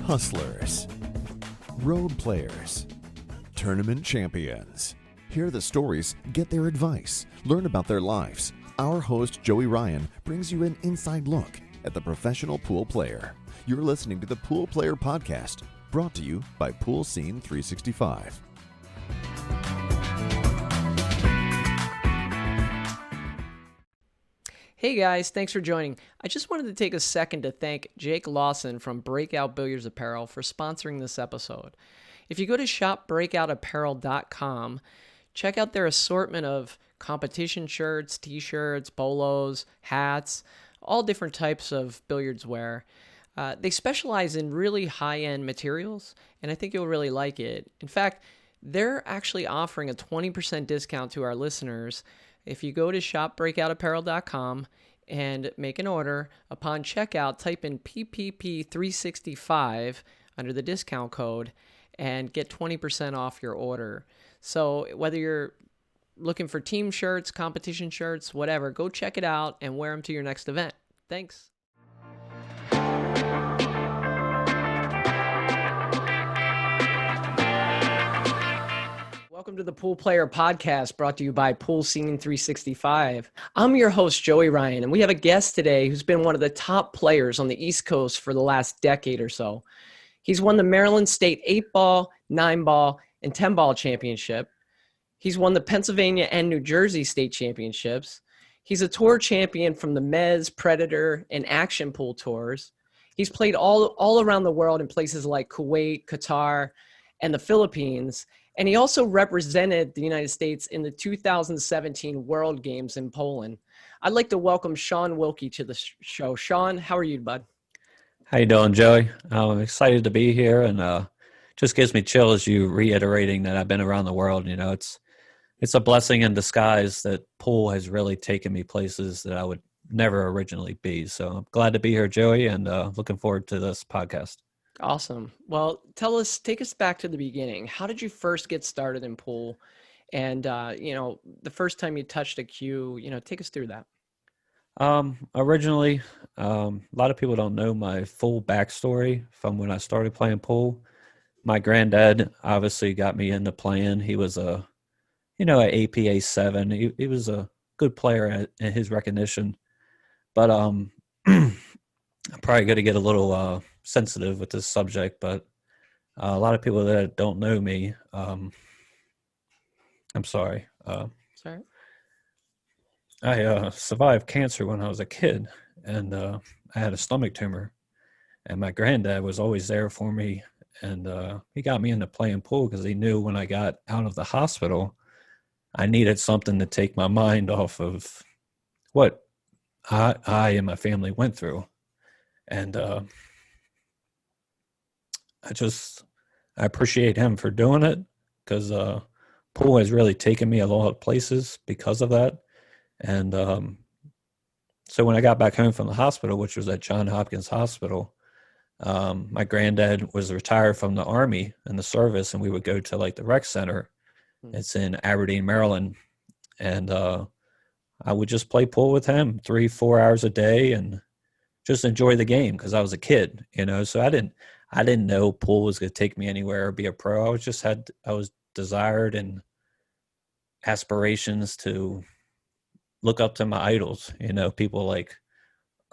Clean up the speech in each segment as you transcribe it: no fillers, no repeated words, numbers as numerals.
hustlers, road players, tournament champions. Hear the stories, get their advice, learn about their lives. Our host, Joey Ryan, brings you an inside look at the professional pool player. You're listening to the Pool Player Podcast, brought to you by Pool Scene 365. Hey guys, thanks for joining. I just wanted to take a second to thank Jake Lawson from Breakout Billiards Apparel for sponsoring this episode. If you go to shopbreakoutapparel.com, check out their assortment of competition shirts, t-shirts, polos, hats, all different types of billiards wear. They specialize in really high-end materials, and I think you'll really like it. In fact, they're actually offering a 20% discount to our listeners if you go to shopbreakoutapparel.com and make an order. Upon checkout, type in PPP365 under the discount code and get 20% off your order. So whether you're looking for team shirts, competition shirts, whatever, go check it out and wear them to your next event. Thanks. Welcome to the Pool Player Podcast, brought to you by Pool Scene 365. I'm your host, Joey Ryan, and we have a guest today who's been one of the top players on the East Coast for the last decade or so. He's won the Maryland State 8-ball, 9-ball, and 10-ball championship. He's won the Pennsylvania and New Jersey state championships. He's a tour champion from the Mez, Predator, and Action Pool tours. He's played all around the world in places like Kuwait, Qatar, and the Philippines. And he also represented the United States in the 2017 World Games in Poland. I'd like to welcome Shaun Wilkie to the show. Shaun, how are you, bud? How you doing, Joey? I'm excited to be here, and just gives me chills you reiterating that I've been around the world. You know, it's a blessing in disguise that pool has really taken me places that I would never originally be. So I'm glad to be here, Joey, and looking forward to this podcast. Awesome. Well, take us back to the beginning. How did you first get started in pool? And, the first time you touched a cue, take us through that. Originally, a lot of people don't know my full backstory from when I started playing pool. My granddad obviously got me into playing. He was an APA 7. He was a good player in his recognition. But I'm probably going to get a little sensitive with this subject, but a lot of people that don't know me, I'm sorry. Sorry. I survived cancer when I was a kid, and I had a stomach tumor, and my granddad was always there for me, and he got me into playing pool because he knew when I got out of the hospital, I needed something to take my mind off of what I and my family went through. And I appreciate him for doing it, because pool has really taken me a lot of places because of that. And so when I got back home from the hospital, which was at Johns Hopkins Hospital, my granddad was retired from the Army in the service, and we would go to like the rec center. It's in Aberdeen, Maryland. And I would just play pool with him 3-4 hours a day and just enjoy the game because I was a kid, so I didn't know pool was going to take me anywhere or be a pro. I was desired and aspirations to look up to my idols, people like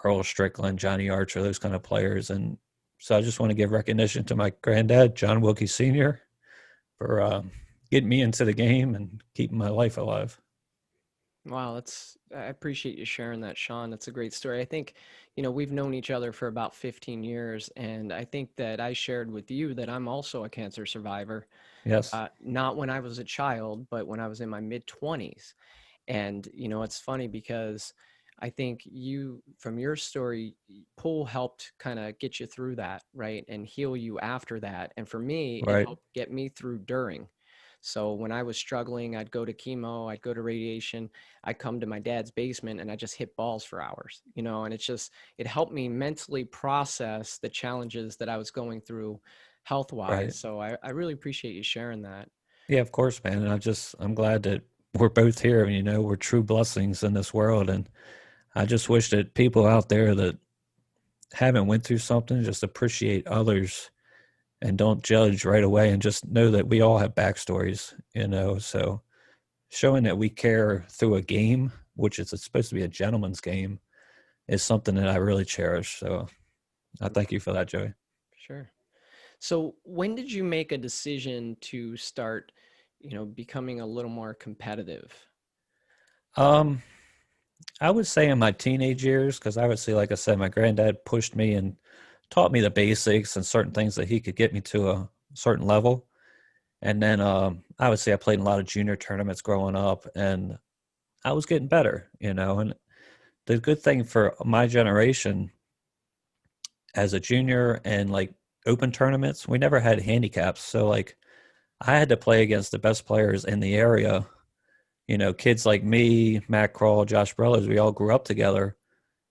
Earl Strickland, Johnny Archer, those kind of players. And so I just want to give recognition to my granddad, Shaun Wilkie Sr., for getting me into the game and keeping my life alive. Wow, I appreciate you sharing that, Shaun. That's a great story. I think, we've known each other for about 15 years, and I think that I shared with you that I'm also a cancer survivor. Yes. Not when I was a child, but when I was in my mid-20s. And, it's funny because I think from your story, pool helped kind of get you through that, right, and heal you after that. And for me, Right. It helped get me through during. So when I was struggling, I'd go to chemo, I'd go to radiation, I'd come to my dad's basement and I just hit balls for hours, and it helped me mentally process the challenges that I was going through health-wise. Right. So I really appreciate you sharing that. Yeah, of course, man. And I'm glad that we're both here. We're true blessings in this world. And I just wish that people out there that haven't went through something just appreciate others and don't judge right away, and just know that we all have backstories, so showing that we care through a game, which is supposed to be a gentleman's game, is something that I really cherish. So I thank you for that, Joey. Sure. So when did you make a decision to start, becoming a little more competitive? Um, I would say in my teenage years, because I would say, like I said, my granddad pushed me and taught me the basics and certain things that he could get me to a certain level. And then I would say I played in a lot of junior tournaments growing up, and I was getting better, And the good thing for my generation as a junior and like open tournaments, we never had handicaps. So like I had to play against the best players in the area. Kids like me, Matt Kroll, Josh Brothers, we all grew up together,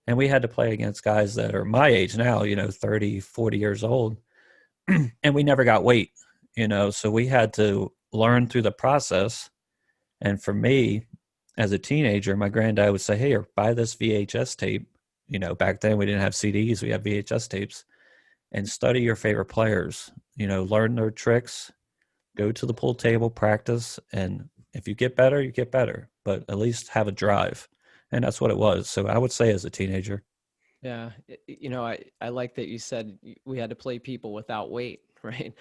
and we had to play against guys that are my age now, 30, 40 years old. And we never got weight, so we had to learn through the process. And for me, as a teenager, my granddad would say, "Hey, buy this VHS tape." Back then we didn't have CDs, we had VHS tapes, and study your favorite players, learn their tricks, go to the pool table, practice. And if you get better, you get better, but at least have a drive. And that's what it was. So I would say as a teenager. Yeah. I like that you said we had to play people without weight, right?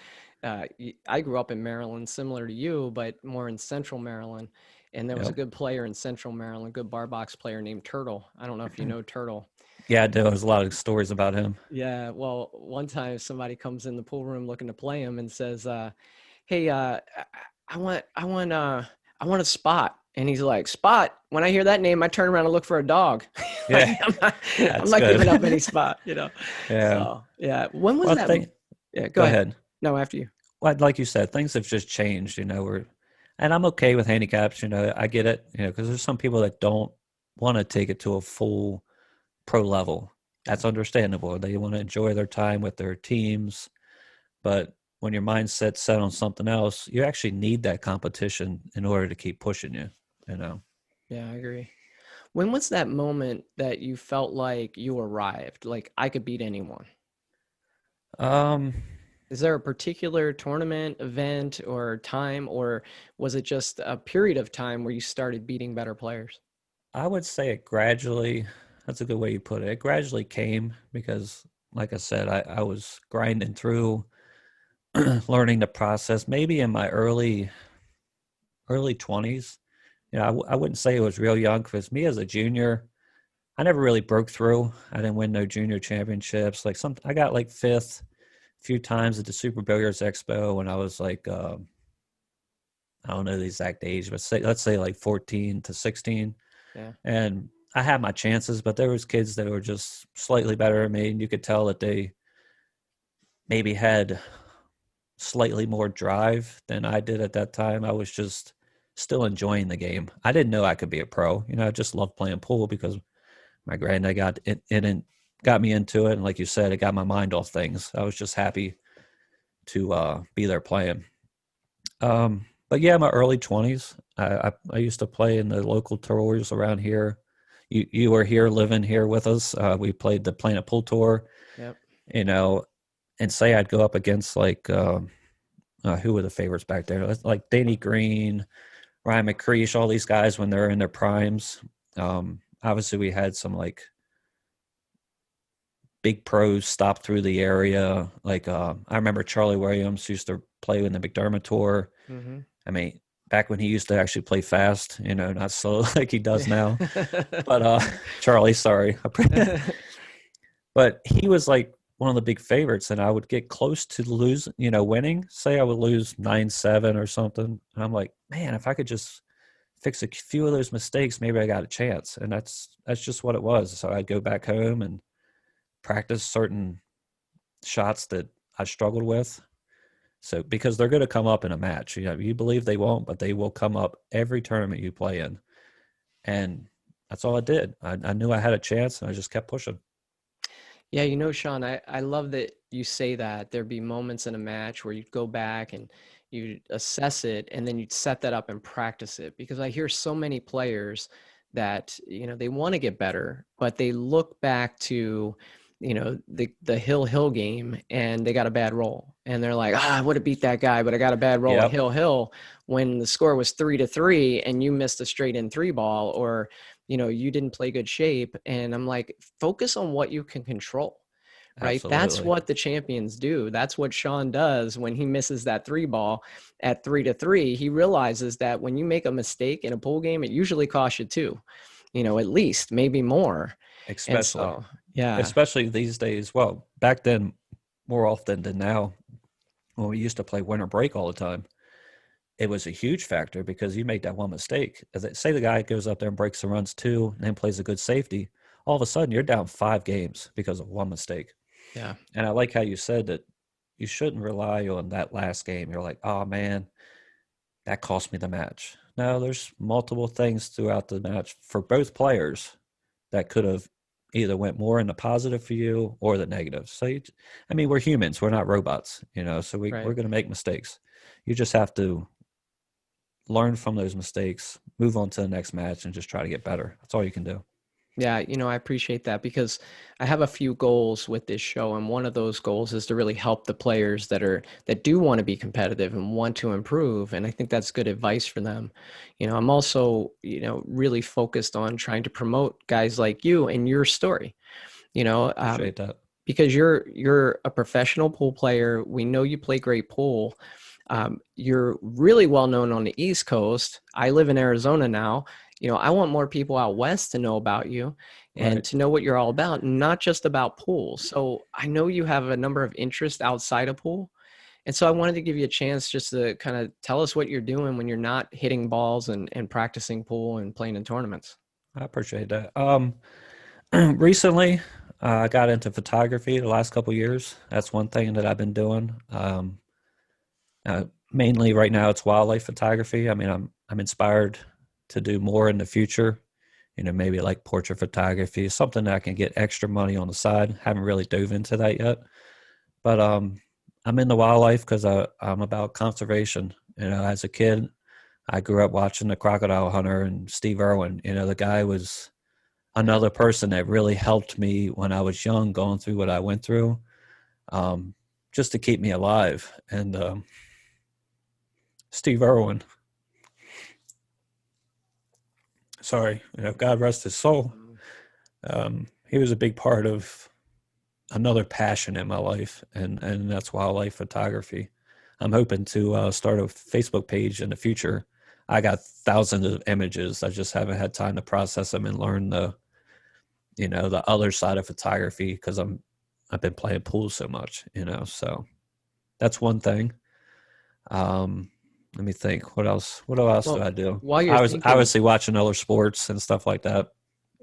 I grew up in Maryland, similar to you, but more in central Maryland. And there was a Yep. good player in central Maryland, good bar box player named Turtle. I don't know if you know Turtle. Yeah, there was a lot of stories about him. Yeah. Well, one time somebody comes in the pool room looking to play him and says, "Hey, I want a spot." And he's like, "Spot." When I hear that name, I turn around and look for a dog. Like, Yeah, I'm that's not good. giving up any spot, Yeah. So yeah. When was Well, that? Yeah, go go ahead. ahead. No, after you. Well, like you said, things have just changed, and I'm okay with handicaps, I get it, because there's some people that don't want to take it to a full pro level. Yeah. That's understandable. They want to enjoy their time with their teams. But when your mindset's set on something else, you actually need that competition in order to keep pushing you. Yeah, I agree. When was that moment that you felt like you arrived? Like I could beat anyone? Um, Is there a particular tournament, event, or time, or was it just a period of time where you started beating better players? I would say it gradually, that's a good way you put it. It gradually came because, like I said, I was grinding through, learning the process, maybe in my early 20s. I wouldn't say it was real young, because me as a junior, I never really broke through. I didn't win no junior championships. I got like fifth a few times at the Super Billiards Expo when I was like, I don't know the exact age, but let's say like 14 to 16. Yeah. And I had my chances, but there was kids that were just slightly better than me, and you could tell that they maybe had slightly more drive than I did at that time. I was just still enjoying the game. I didn't know I could be a pro. I just loved playing pool because my granddad got it and got me into it. And like you said, it got my mind off things. I was just happy to be there playing. But yeah, my early 20s, I used to play in the local tours around here. You were here, living here with us. We played the Planet Pool Tour, Yep. And say I'd go up against like, who were the favorites back there? Like Danny Green, Ryan McCreesh, all these guys when they're in their primes. Obviously, we had some like big pros stop through the area. Like I remember Charlie Williams used to play in the McDermott Tour. Mm-hmm. I mean, back when he used to actually play fast, not slow like he does now. But Charlie, sorry. But he was like one of the big favorites, and I would get close to winning. Say I would lose 9-7 or something. And I'm like, man, if I could just fix a few of those mistakes, maybe I got a chance. And that's just what it was. So I'd go back home and practice certain shots that I struggled with. So because they're going to come up in a match, you believe they won't, but they will come up every tournament you play in. And that's all I did. I knew I had a chance, and I just kept pushing. Yeah, Shaun, I love that you say that there'd be moments in a match where you'd go back and you'd assess it and then you'd set that up and practice it, because I hear so many players that, they want to get better, but they look back to the hill game, and they got a bad roll, and they're like, I would have beat that guy, but I got a bad roll at hill when the score was 3-3 and you missed a straight in 3 ball, or you didn't play good shape. And I'm like, focus on what you can control. Right. Absolutely. That's what the champions do. That's what Shaun does when he misses that 3 ball at 3-3. He realizes that when you make a mistake in a pool game, it usually costs you 2, at least, maybe more. Especially these days. Well, back then, more often than now, when we used to play winter break all the time, it was a huge factor because you made that one mistake. Say the guy goes up there and breaks the runs 2 and then plays a good safety. All of a sudden, you're down 5 games because of one mistake. Yeah. And I like how you said that you shouldn't rely on that last game. You're like, oh, man, that cost me the match. No, there's multiple things throughout the match for both players that could have either went more in the positive for you or the negative. So, we're humans. We're not robots, so we're going to make mistakes. You just have to learn from those mistakes, move on to the next match, and just try to get better. That's all you can do. Yeah, I appreciate that, because I have a few goals with this show, and one of those goals is to really help the players that do want to be competitive and want to improve, and I think that's good advice for them. I'm also, really focused on trying to promote guys like you and your story. Appreciate that. Because you're a professional pool player. We know you play great pool. You're really well known on the East Coast. I live in Arizona now. I want more people out west to know about you and to know what you're all about, not just about pool. So I know you have a number of interests outside of pool. And so I wanted to give you a chance just to kind of tell us what you're doing when you're not hitting balls and practicing pool and playing in tournaments. I appreciate that. Recently, I got into photography the last couple of years. That's one thing that I've been doing. Mainly right now it's wildlife photography. I'm inspired to do more in the future, maybe like portrait photography, something that I can get extra money on the side. Haven't really dove into that yet, but I'm in the wildlife because I'm about conservation. As a kid, I grew up watching The Crocodile Hunter and Steve Irwin. The guy was another person that really helped me when I was young, going through what I went through, just to keep me alive. And Steve Irwin, sorry, God rest his soul. He was a big part of another passion in my life, and that's wildlife photography. I'm hoping to start a Facebook page in the future. I got thousands of images. I just haven't had time to process them and learn the other side of photography because I've been playing pool so much, so that's one thing. Let me think. What else do I do? I was obviously watching other sports and stuff like that.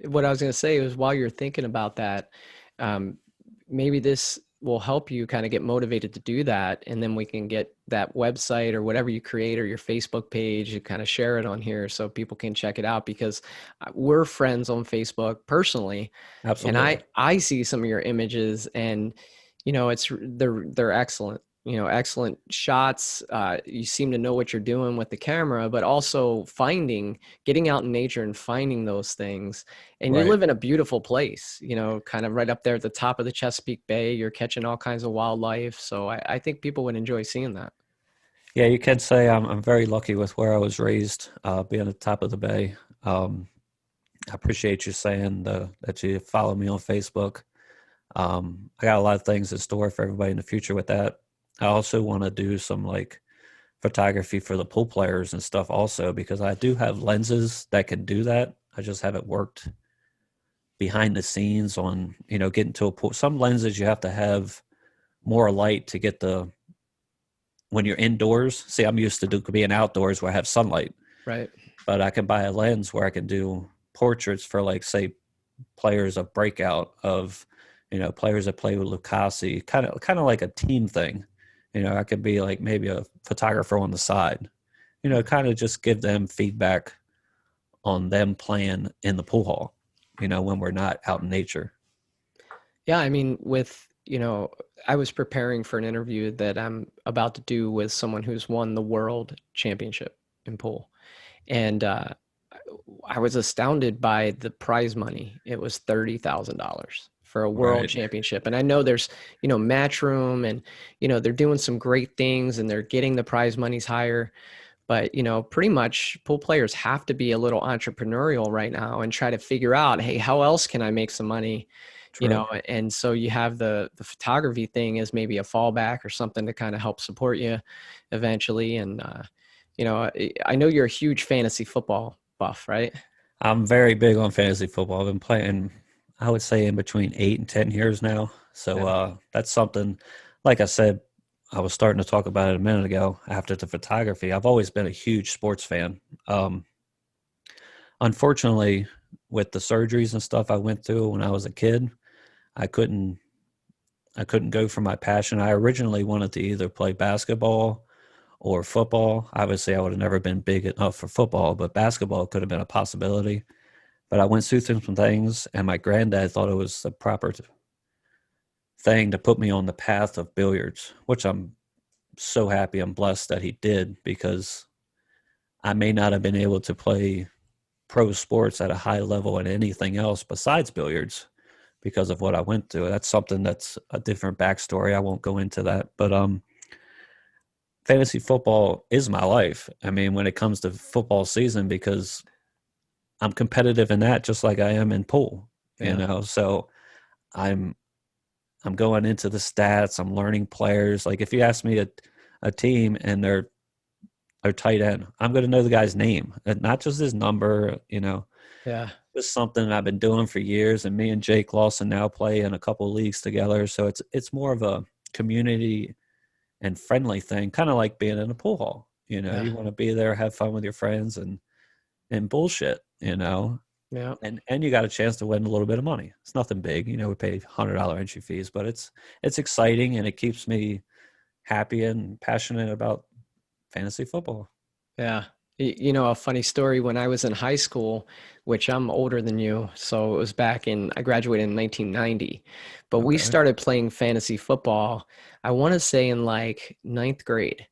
What I was going to say was, while you're thinking about that, maybe this will help you kind of get motivated to do that. And then we can get that website or whatever you create, or your Facebook page, you kind of share it on here so people can check it out, because we're friends on Facebook personally. Absolutely. And I see some of your images, and, they're excellent. Excellent shots. You seem to know what you're doing with the camera, but also getting out in nature and finding those things. And you live in a beautiful place, kind of right up there at the top of the Chesapeake Bay. You're catching all kinds of wildlife. So I think people would enjoy seeing that. Yeah, you can say I'm very lucky with where I was raised, being at the top of the bay. I appreciate you saying that you follow me on Facebook. I got a lot of things in store for everybody in the future with that. I also want to do some photography for the pool players and stuff also, because I do have lenses that can do that. I just haven't worked behind the scenes on, getting to a pool. Some lenses you have to have more light to get when you're indoors. See, I'm used to being outdoors where I have sunlight. Right. But I can buy a lens where I can do portraits for say players of Breakout, of, players that play with Lucasi, kind of like a team thing. I could be maybe a photographer on the side, kind of just give them feedback on them playing in the pool hall, when we're not out in nature. Yeah. I was preparing for an interview that I'm about to do with someone who's won the world championship in pool. And I was astounded by the prize money. It was $30,000 for a world Right. championship. And I know there's, Matchroom and, they're doing some great things and they're getting the prize monies higher. But, pretty much pool players have to be a little entrepreneurial right now and try to figure out, hey, how else can I make some money? True. And so you have the photography thing as maybe a fallback or something to kind of help support you eventually. And, I know you're a huge fantasy football buff, right? I'm very big on fantasy football. I've been playing, I would say, in between 8 and 10 years now. So that's something, like I said, I was starting to talk about it a minute ago after the photography. I've always been a huge sports fan. Unfortunately, with the surgeries and stuff I went through when I was a kid, I couldn't go for my passion. I originally wanted to either play basketball or football. Obviously, I would have never been big enough for football, but basketball could have been a possibility. But I went through some things, and my granddad thought it was the proper thing to put me on the path of billiards, which I'm so happy and blessed that he did, because I may not have been able to play pro sports at a high level in anything else besides billiards because of what I went through. That's something that's a different backstory. I won't go into that. But fantasy football is my life. I mean, when it comes to football season, because I'm competitive in that just like I am in pool, so I'm going into the stats. I'm learning players. Like if you ask me a team and they're tight end, I'm going to know the guy's name, and not just his number, Yeah. It's something I've been doing for years, and me and Jake Lawson now play in a couple of leagues together. So it's more of a community and friendly thing, kind of like being in a pool hall. You want to be there, have fun with your friends and bullshit, Yeah. and you got a chance to win a little bit of money. It's nothing big. We pay $100 entry fees, but it's exciting, and it keeps me happy and passionate about fantasy football. Yeah. A funny story, when I was in high school, which I'm older than you, so it was I graduated in 1990, but we Okay. started playing fantasy football, I want to say in like ninth grade.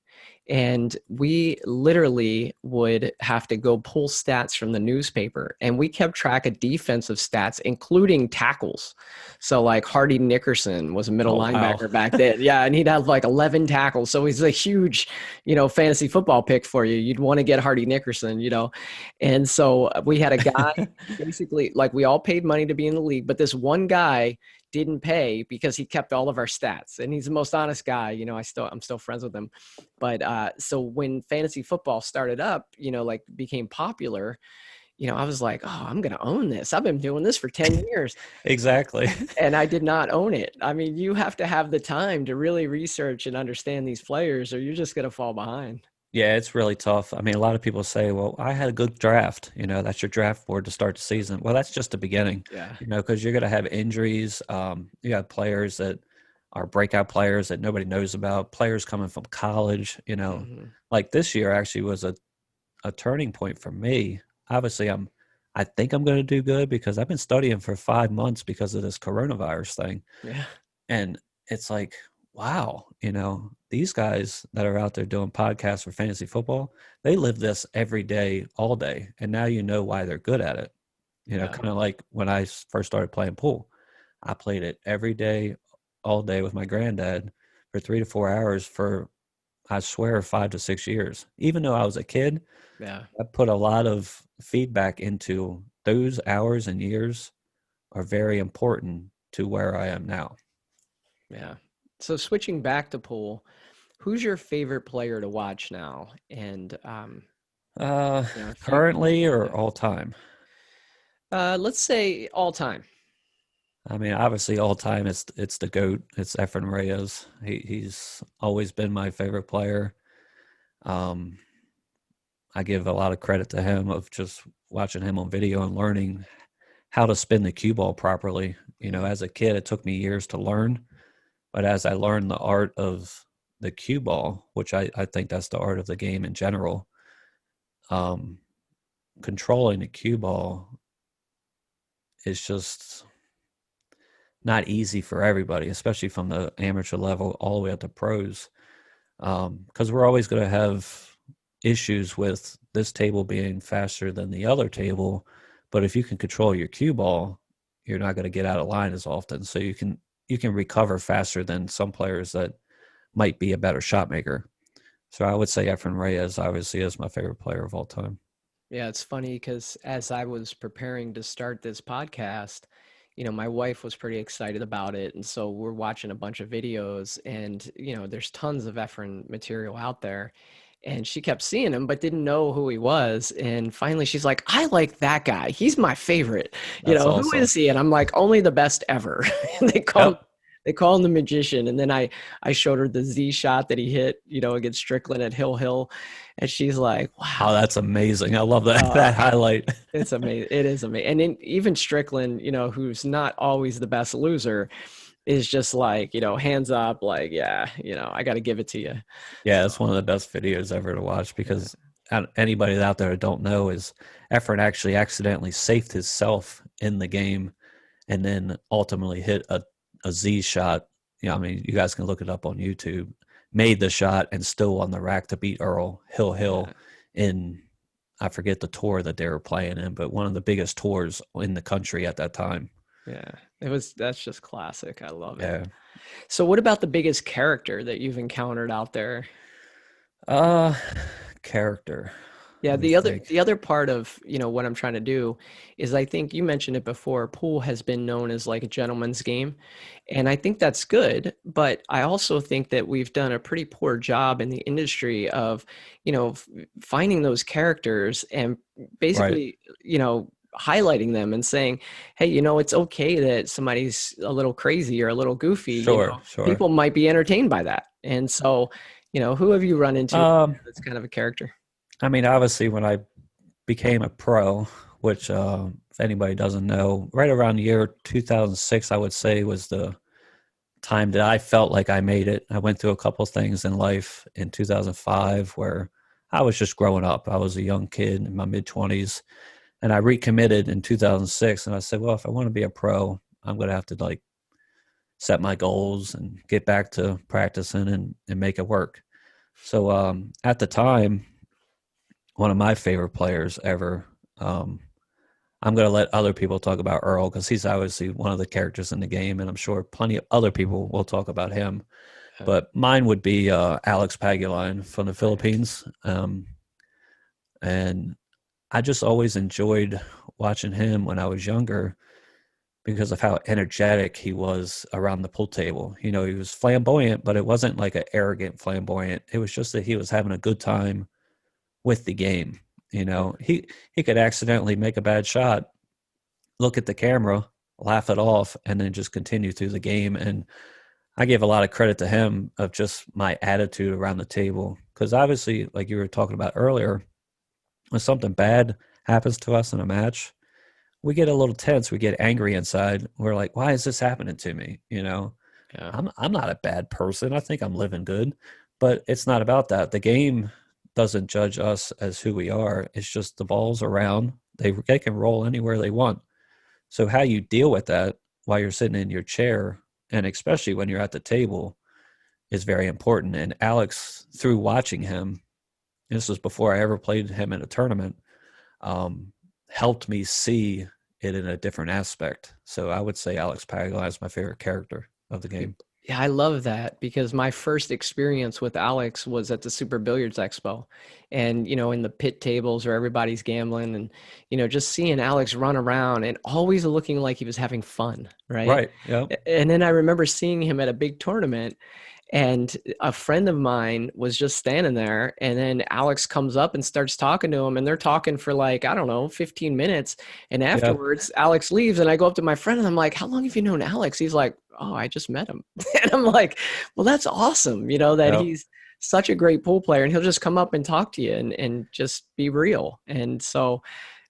And we literally would have to go pull stats from the newspaper. And we kept track of defensive stats, including tackles. So like Hardy Nickerson was a middle linebacker back then. Yeah. And he'd have like 11 tackles. So he's a huge, fantasy football pick for you. You'd want to get Hardy Nickerson, And so we had a guy, basically, like, we all paid money to be in the league, but this one guy didn't pay because he kept all of our stats, and he's the most honest guy. I'm still friends with him. But so when fantasy football started up, like became popular, I was like, oh, I'm going to own this. I've been doing this for 10 years. Exactly. And I did not own it. I mean, you have to have the time to really research and understand these players, or you're just going to fall behind. Yeah, it's really tough. I mean, a lot of people say, well, I had a good draft. That's your draft board to start the season. Well, that's just the beginning, Yeah. Because you're going to have injuries. You have players that are breakout players that nobody knows about, players coming from college, Mm-hmm. Like this year actually was a turning point for me. Obviously, I think I'm going to do good because I've been studying for 5 months because of this coronavirus thing. Yeah. And it's like, wow, these guys that are out there doing podcasts for fantasy football, they live this every day, all day. And now you know why they're good at it. Kind of like when I first started playing pool. I played it every day, all day with my granddad for 3 to 4 hours for, I swear, 5 to 6 years. Even though I was a kid, Yeah. I put a lot of feedback into those hours, and years are very important to where I am now. Yeah. So switching back to pool, who's your favorite player to watch now? And Currently or all time? let's say all time. I mean, obviously, all time it's the GOAT. It's Efren Reyes. He's always been my favorite player. I give a lot of credit to him of just watching him on video and learning how to spin the cue ball properly. As a kid, it took me years to learn, but as I learned the art of the cue ball, which I think that's the art of the game in general, controlling the cue ball is just not easy for everybody, especially from the amateur level all the way up to pros, because we're always going to have issues with this table being faster than the other table. But if you can control your cue ball, you're not going to get out of line as often. So you can recover faster than some players that might be a better shot maker. So I would say Efren Reyes obviously is my favorite player of all time. Yeah, it's funny because as I was preparing to start this podcast, my wife was pretty excited about it. And so we're watching a bunch of videos and, there's tons of Efren material out there. And she kept seeing him, but didn't know who he was. And finally she's like, I like that guy. He's my favorite. That's Who awesome. is he? And I'm like, only the best ever. And they call him the magician. And then I showed her the Z shot that he hit, against Strickland at Hill. And she's like, wow. Oh, that's amazing. I love that, that highlight. It's amazing. It is amazing. And then even Strickland, who's not always the best loser, is just like, hands up, like, yeah, I got to give it to you. Yeah, it's one of the best videos ever to watch because anybody out there that don't know is Efren actually accidentally safed himself in the game and then ultimately hit a Z shot. I mean, you guys can look it up on YouTube. Made the shot and still on the rack to beat Earl Hill in, I forget the tour that they were playing in, but one of the biggest tours in the country at that time. Yeah, that's just classic. I love it. Yeah. So what about the biggest character that you've encountered out there? Character. Yeah, the other part of, what I'm trying to do is I think you mentioned it before, pool has been known as like a gentleman's game. And I think that's good, but I also think that we've done a pretty poor job in the industry of, finding those characters and basically, highlighting them and saying, hey, it's okay that somebody's a little crazy or a little goofy. Sure. People might be entertained by that. And so, who have you run into that's kind of a character? I mean, obviously, when I became a pro, which if anybody doesn't know, right around the year 2006, I would say was the time that I felt like I made it. I went through a couple of things in life in 2005 where I was just growing up. I was a young kid in my mid-20s, and I recommitted in 2006. And I said, well, if I want to be a pro, I'm going to have to set my goals and get back to practicing and make it work. So at the time, one of my favorite players ever. I'm going to let other people talk about Earl because he's obviously one of the characters in the game, and I'm sure plenty of other people will talk about him. But mine would be Alex Pagulayan from the Philippines. And I just always enjoyed watching him when I was younger because of how energetic he was around the pool table. He was flamboyant, but it wasn't like an arrogant flamboyant. It was just that he was having a good time with the game. He could accidentally make a bad shot, look at the camera, laugh it off, and then just continue through the game. And I give a lot of credit to him of just my attitude around the table. Because obviously, like you were talking about earlier, when something bad happens to us in a match, we get a little tense. We get angry inside. We're like, why is this happening to me? Yeah. I'm not a bad person. I think I'm living good. But it's not about that. The game doesn't judge us as who we are. It's just the ball's around. They can roll anywhere they want. So how you deal with that while you're sitting in your chair, and especially when you're at the table, is very important. And Alex, through watching him, this was before I ever played him in a tournament, helped me see it in a different aspect. So I would say Alex Pagulayan is my favorite character of the game. Yeah, I love that because my first experience with Alex was at the Super Billiards Expo and, in the pit tables where everybody's gambling and, just seeing Alex run around and always looking like he was having fun. Right. Right. Yeah. And then I remember seeing him at a big tournament and a friend of mine was just standing there and then Alex comes up and starts talking to him and they're talking for 15 minutes. And afterwards Alex leaves and I go up to my friend and I'm like, how long have you known Alex? He's like, oh, I just met him. And I'm like, well, that's awesome. That he's such a great pool player and he'll just come up and talk to you and just be real. And so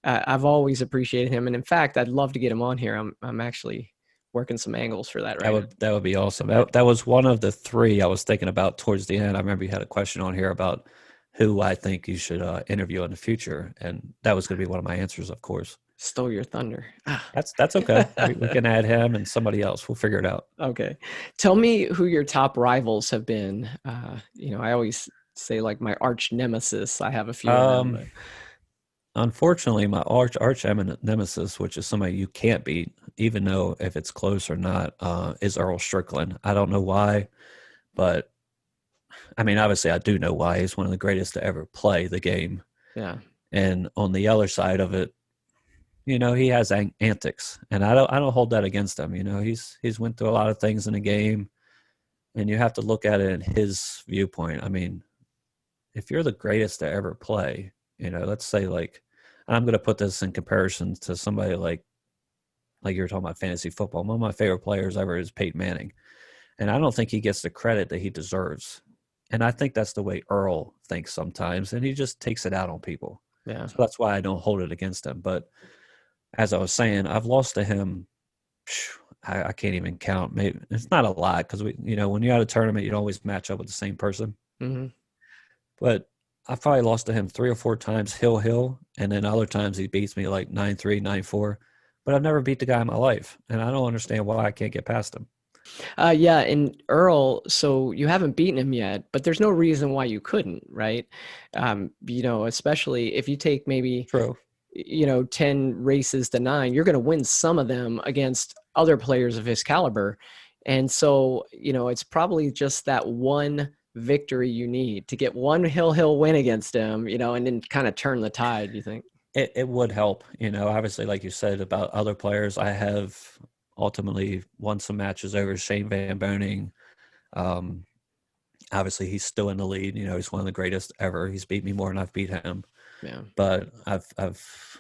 I've always appreciated him. And in fact, I'd love to get him on here. I'm actually working some angles for that right That would be awesome. That was one of the three I was thinking about towards the end. I remember you had a question on here about who I think you should interview in the future. And that was going to be one of my answers, of course. Stole your thunder. That's okay. We can add him and somebody else. We'll figure it out. Okay. Tell me who your top rivals have been. I always say my arch nemesis. I have a few of them. Unfortunately, my arch nemesis, which is somebody you can't beat, even though if it's close or not, is Earl Strickland. I don't know why, but I mean, obviously, I do know why. He's one of the greatest to ever play the game. Yeah. And on the other side of it, he has antics, and I don't hold that against him. He's went through a lot of things in the game, and you have to look at it in his viewpoint. I mean, if you're the greatest to ever play, let's say like, I'm going to put this in comparison to somebody like you were talking about fantasy football. One of my favorite players ever is Peyton Manning, and I don't think he gets the credit that he deserves. And I think that's the way Earl thinks sometimes, and he just takes it out on people. Yeah. So that's why I don't hold it against him. But as I was saying, I've lost to him. I can't even count. Maybe it's not a lot because when you're at a tournament, you don't always match up with the same person. Mm-hmm. But I probably lost to him 3 or 4 times, hill, and then other times he beats me like 9-3, 9-4. But I've never beat the guy in my life, and I don't understand why I can't get past him. Yeah, and Earl, so you haven't beaten him yet, but there's no reason why you couldn't, right? Especially if you take maybe True. 10 races to 9, you're going to win some of them against other players of his caliber. And so, it's probably just that one victory you need to get one hill win against him, and then kind of turn the tide, you think? It would help, obviously, like you said about other players. I have ultimately won some matches over Shane Van Boening. Obviously, he's still in the lead. He's one of the greatest ever. He's beat me more than I've beat him. Yeah. But I've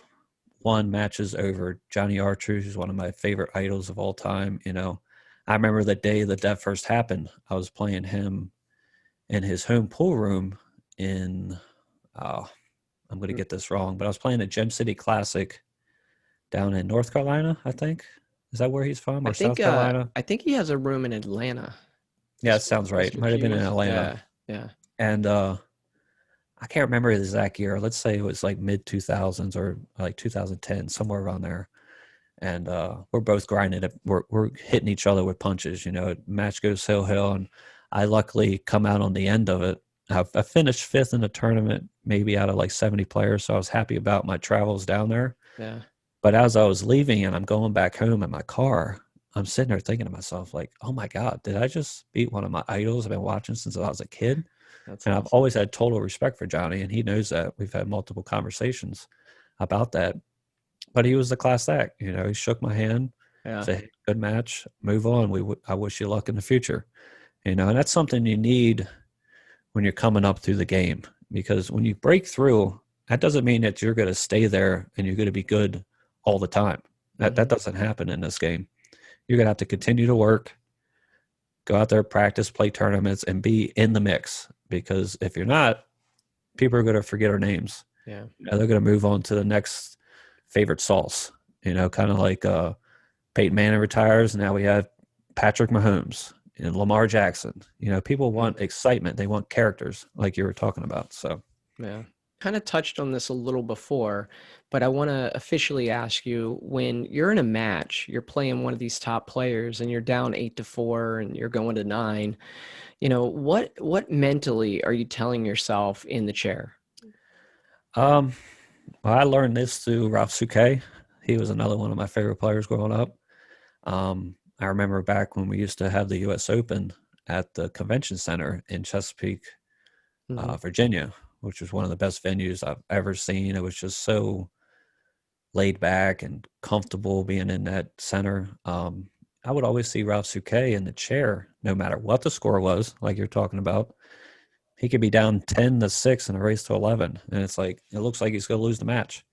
won matches over Johnny Archer, who's one of my favorite idols of all time. I remember the day that first happened. I was playing him in his home pool room in, I'm going to get this wrong, but I was playing at Gem City Classic down in North Carolina, I think. Is that where he's from, or South Carolina? I think he has a room in Atlanta. Yeah, that sounds right. Might have been in Atlanta. Yeah. And I can't remember the exact year. Let's say it was like mid 2000s or like 2010, somewhere around there. And we're both grinding it. We're hitting each other with punches. Match goes hill, and I luckily come out on the end of it. I finished 5th in the tournament, maybe out of like 70 players. So I was happy about my travels down there. Yeah. But as I was leaving and I'm going back home in my car, I'm sitting there thinking to myself, like, oh my God, did I just beat one of my idols I've been watching since I was a kid? That's and awesome. I've always had total respect for Johnny, and he knows that. We've had multiple conversations about that. But he was the class act. He shook my hand, said, hey, good match, move on. I wish you luck in the future. And that's something you need when you're coming up through the game, because when you break through, that doesn't mean that you're going to stay there and you're going to be good all the time. That doesn't happen in this game. You're going to have to continue to work, go out there, practice, play tournaments, and be in the mix. Because if you're not, people are going to forget our names. Yeah. They're going to move on to the next favorite sauce. Kind of like Peyton Manning retires. Now we have Patrick Mahomes and Lamar Jackson. People want excitement. They want characters, like you were talking about. So, yeah. Kind of touched on this a little before, but I want to officially ask you, when you're in a match, you're playing one of these top players and you're down 8-4 and you're going to 9, what mentally are you telling yourself in the chair? Well, I learned this through Ralf Souquet. He was another one of my favorite players growing up. I remember back when we used to have the U.S. Open at the Convention Center in Chesapeake, Virginia, which was one of the best venues I've ever seen. It was just so laid back and comfortable being in that center. I would always see Ralf Souquet in the chair, no matter what the score was, like you're talking about. He could be down 10-6 in a race to 11, and it's like, it looks like he's going to lose the match.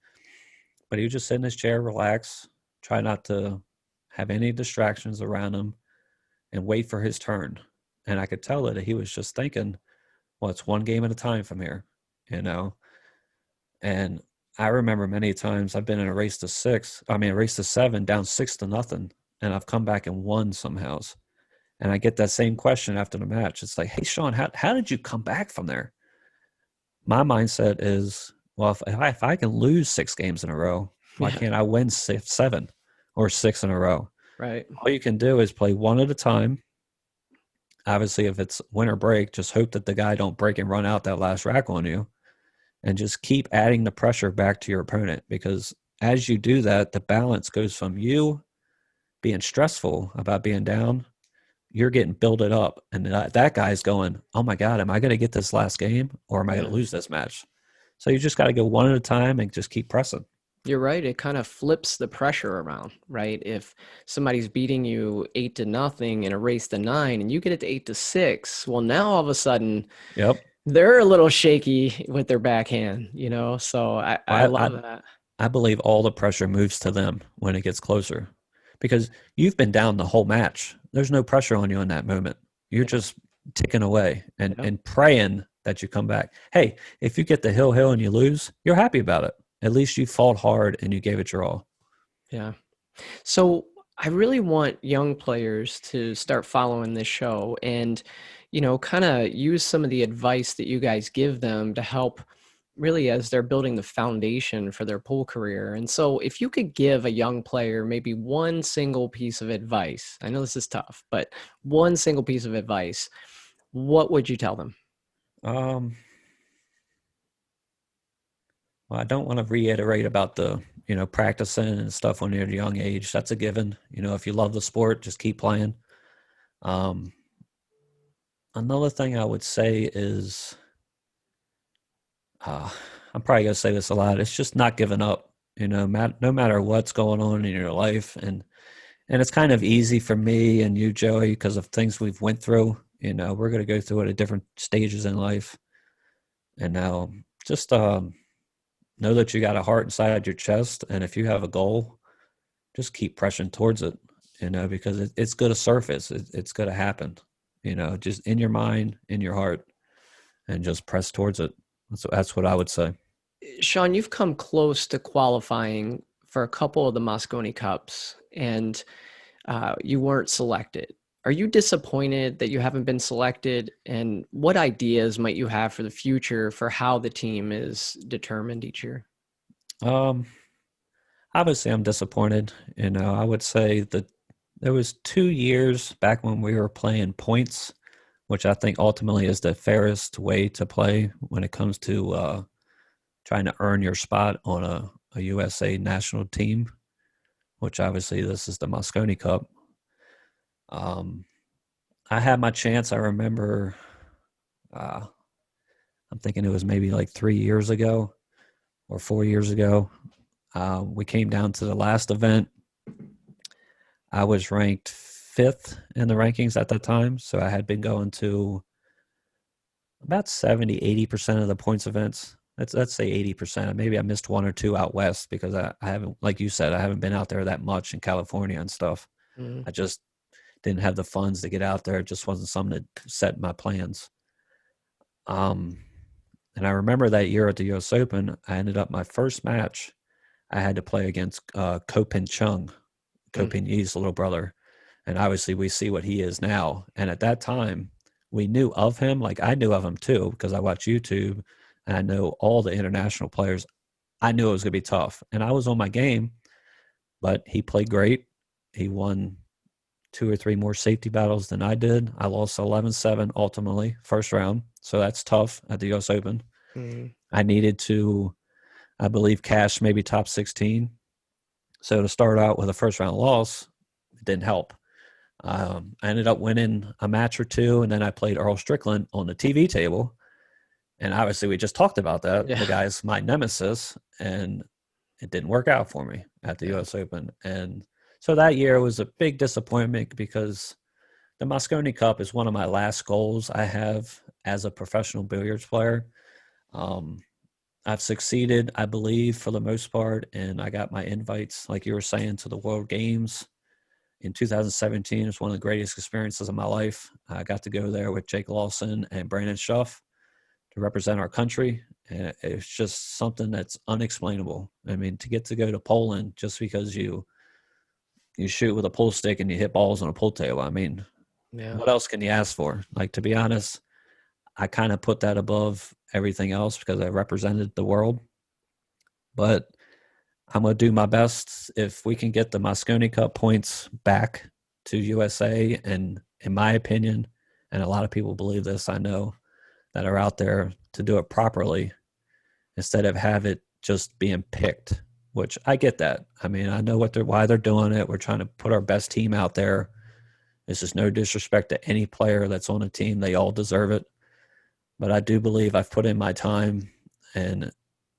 But he would just sit in his chair, relax, try not to have any distractions around him, and wait for his turn. And I could tell that he was just thinking, well, it's one game at a time from here, And I remember many times I've been in a race to 7, down 6-0, and I've come back and won somehow. And I get that same question after the match. It's like, hey, Shaun, how did you come back from there? My mindset is, well, if I can lose 6 games in a row, why can't I win 7 or 6 in a row? Right. All you can do is play one at a time. Obviously, if it's win or break, just hope that the guy don't break and run out that last rack on you. and just keep adding the pressure back to your opponent, because as you do that, the balance goes from you being stressful about being down, you're getting builded up, and that guy's going, oh my God, am I going to get this last game, or am I going to lose this match? So you just got to go one at a time and just keep pressing. You're right. It kind of flips the pressure around, right? If somebody's beating you 8-0 in a race to 9 and you get it to 8-6, well, now all of a sudden, they're a little shaky with their backhand, So I love that. I believe all the pressure moves to them when it gets closer, because you've been down the whole match. There's no pressure on you in that moment. You're just ticking away and praying that you come back. Hey, if you get the hill and you lose, you're happy about it. At least you fought hard and you gave it your all. Yeah. So I really want young players to start following this show and, kind of use some of the advice that you guys give them to help really as they're building the foundation for their pool career. And so if you could give a young player maybe one single piece of advice, I know this is tough, but one single piece of advice, what would you tell them? Well, I don't want to reiterate about the, practicing and stuff when you're at a young age. That's a given. If you love the sport, just keep playing. Another thing I would say is, I'm probably going to say this a lot. It's just not giving up, no matter what's going on in your life. And it's kind of easy for me and you, Joey, because of things we've went through. We're going to go through it at different stages in life. And now just, know that you got a heart inside your chest, and if you have a goal, just keep pressing towards it, because it's going to surface. It's going to happen, just in your mind, in your heart, and just press towards it. That's what I would say. Shaun, you've come close to qualifying for a couple of the Mosconi Cups, and you weren't selected. Are you disappointed that you haven't been selected? And what ideas might you have for the future for how the team is determined each year? Obviously I'm disappointed. I would say that there was 2 years back when we were playing points, which I think ultimately is the fairest way to play when it comes to trying to earn your spot on a USA national team, which obviously this is the Mosconi Cup. I had my chance. I remember, I'm thinking it was maybe like 3 years ago or 4 years ago. We came down to the last event. I was ranked 5th in the rankings at that time. So I had been going to about 70, 80% of the points events. Let's say 80%. Maybe I missed 1 or 2 out west because I haven't, like you said, I haven't been out there that much in California and stuff. I just didn't have the funds to get out there. It just wasn't something that set my plans. And I remember that year at the US Open, I ended up my first match. I had to play against Kopin Chung, Kopin Yi's little brother. And obviously we see what he is now. And at that time, we knew of him. Like I knew of him too, because I watch YouTube and I know all the international players. I knew it was going to be tough. And I was on my game, but he played great. He won 2 or 3 more safety battles than I did. I lost 11-7 ultimately, first round. So that's tough at the US Open. I needed to, I believe, cash maybe top 16. So to start out with a first round loss, it didn't help. I ended up winning a match or 2, and then I played Earl Strickland on the TV table. And obviously we just talked about that. Yeah. The guy's my nemesis, and it didn't work out for me at the US Open. And so that year was a big disappointment because the Mosconi Cup is one of my last goals I have as a professional billiards player. I've succeeded, I believe, for the most part, and I got my invites, like you were saying, to the World Games in 2017. It was one of the greatest experiences of my life. I got to go there with Jake Lawson and Brandon Schuff to represent our country, and it's just something that's unexplainable. I mean, to get to go to Poland just because you shoot with a pull stick and you hit balls on a pull table. I mean, what else can you ask for? Like, to be honest, I kind of put that above everything else because I represented the world. But I'm going to do my best. If we can get the Mosconi Cup points back to USA, and in my opinion, and a lot of people believe this, I know, that are out there, to do it properly instead of have it just being picked, which I get that. I mean, I know why they're doing it. We're trying to put our best team out there. This is no disrespect to any player that's on a team. They all deserve it. But I do believe I've put in my time, and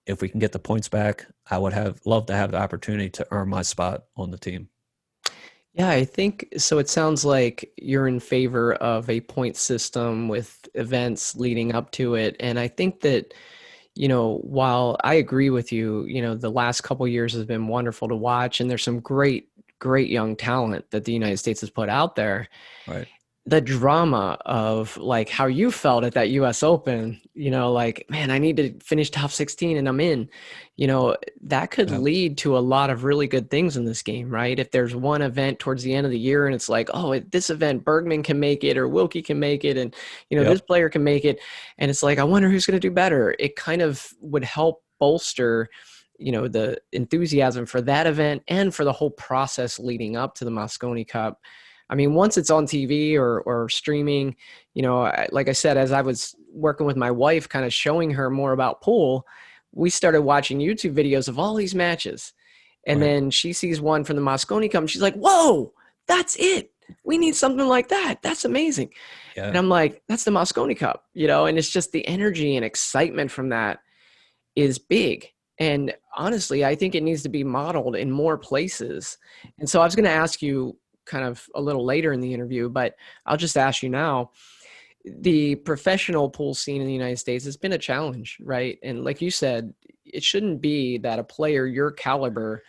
if we can get the points back, I would have loved to have the opportunity to earn my spot on the team. Yeah, I think so. It sounds like you're in favor of a point system with events leading up to it. And I think that, while I agree with you, the last couple years has been wonderful to watch, and there's some great, great young talent that the United States has put out there. Right. The drama of like how you felt at that US Open, like, man, I need to finish top 16 and I'm in, that could lead to a lot of really good things in this game, right? If there's one event towards the end of the year and it's like, oh, at this event, Bergman can make it or Wilkie can make it. And, this player can make it. And it's like, I wonder who's going to do better. It kind of would help bolster the enthusiasm for that event and for the whole process leading up to the Mosconi Cup. I mean, once it's on TV or streaming, like I said, as I was working with my wife, kind of showing her more about pool, we started watching YouTube videos of all these matches. And then she sees one from the Mosconi Cup and she's like, whoa, that's it. We need something like that. That's amazing. Yeah. And I'm like, that's the Mosconi Cup, and it's just the energy and excitement from that is big. And honestly, I think it needs to be modeled in more places. And so I was going to ask you kind of a little later in the interview, but I'll just ask you now, the professional pool scene in the United States has been a challenge, right? And like you said, it shouldn't be that a player your caliber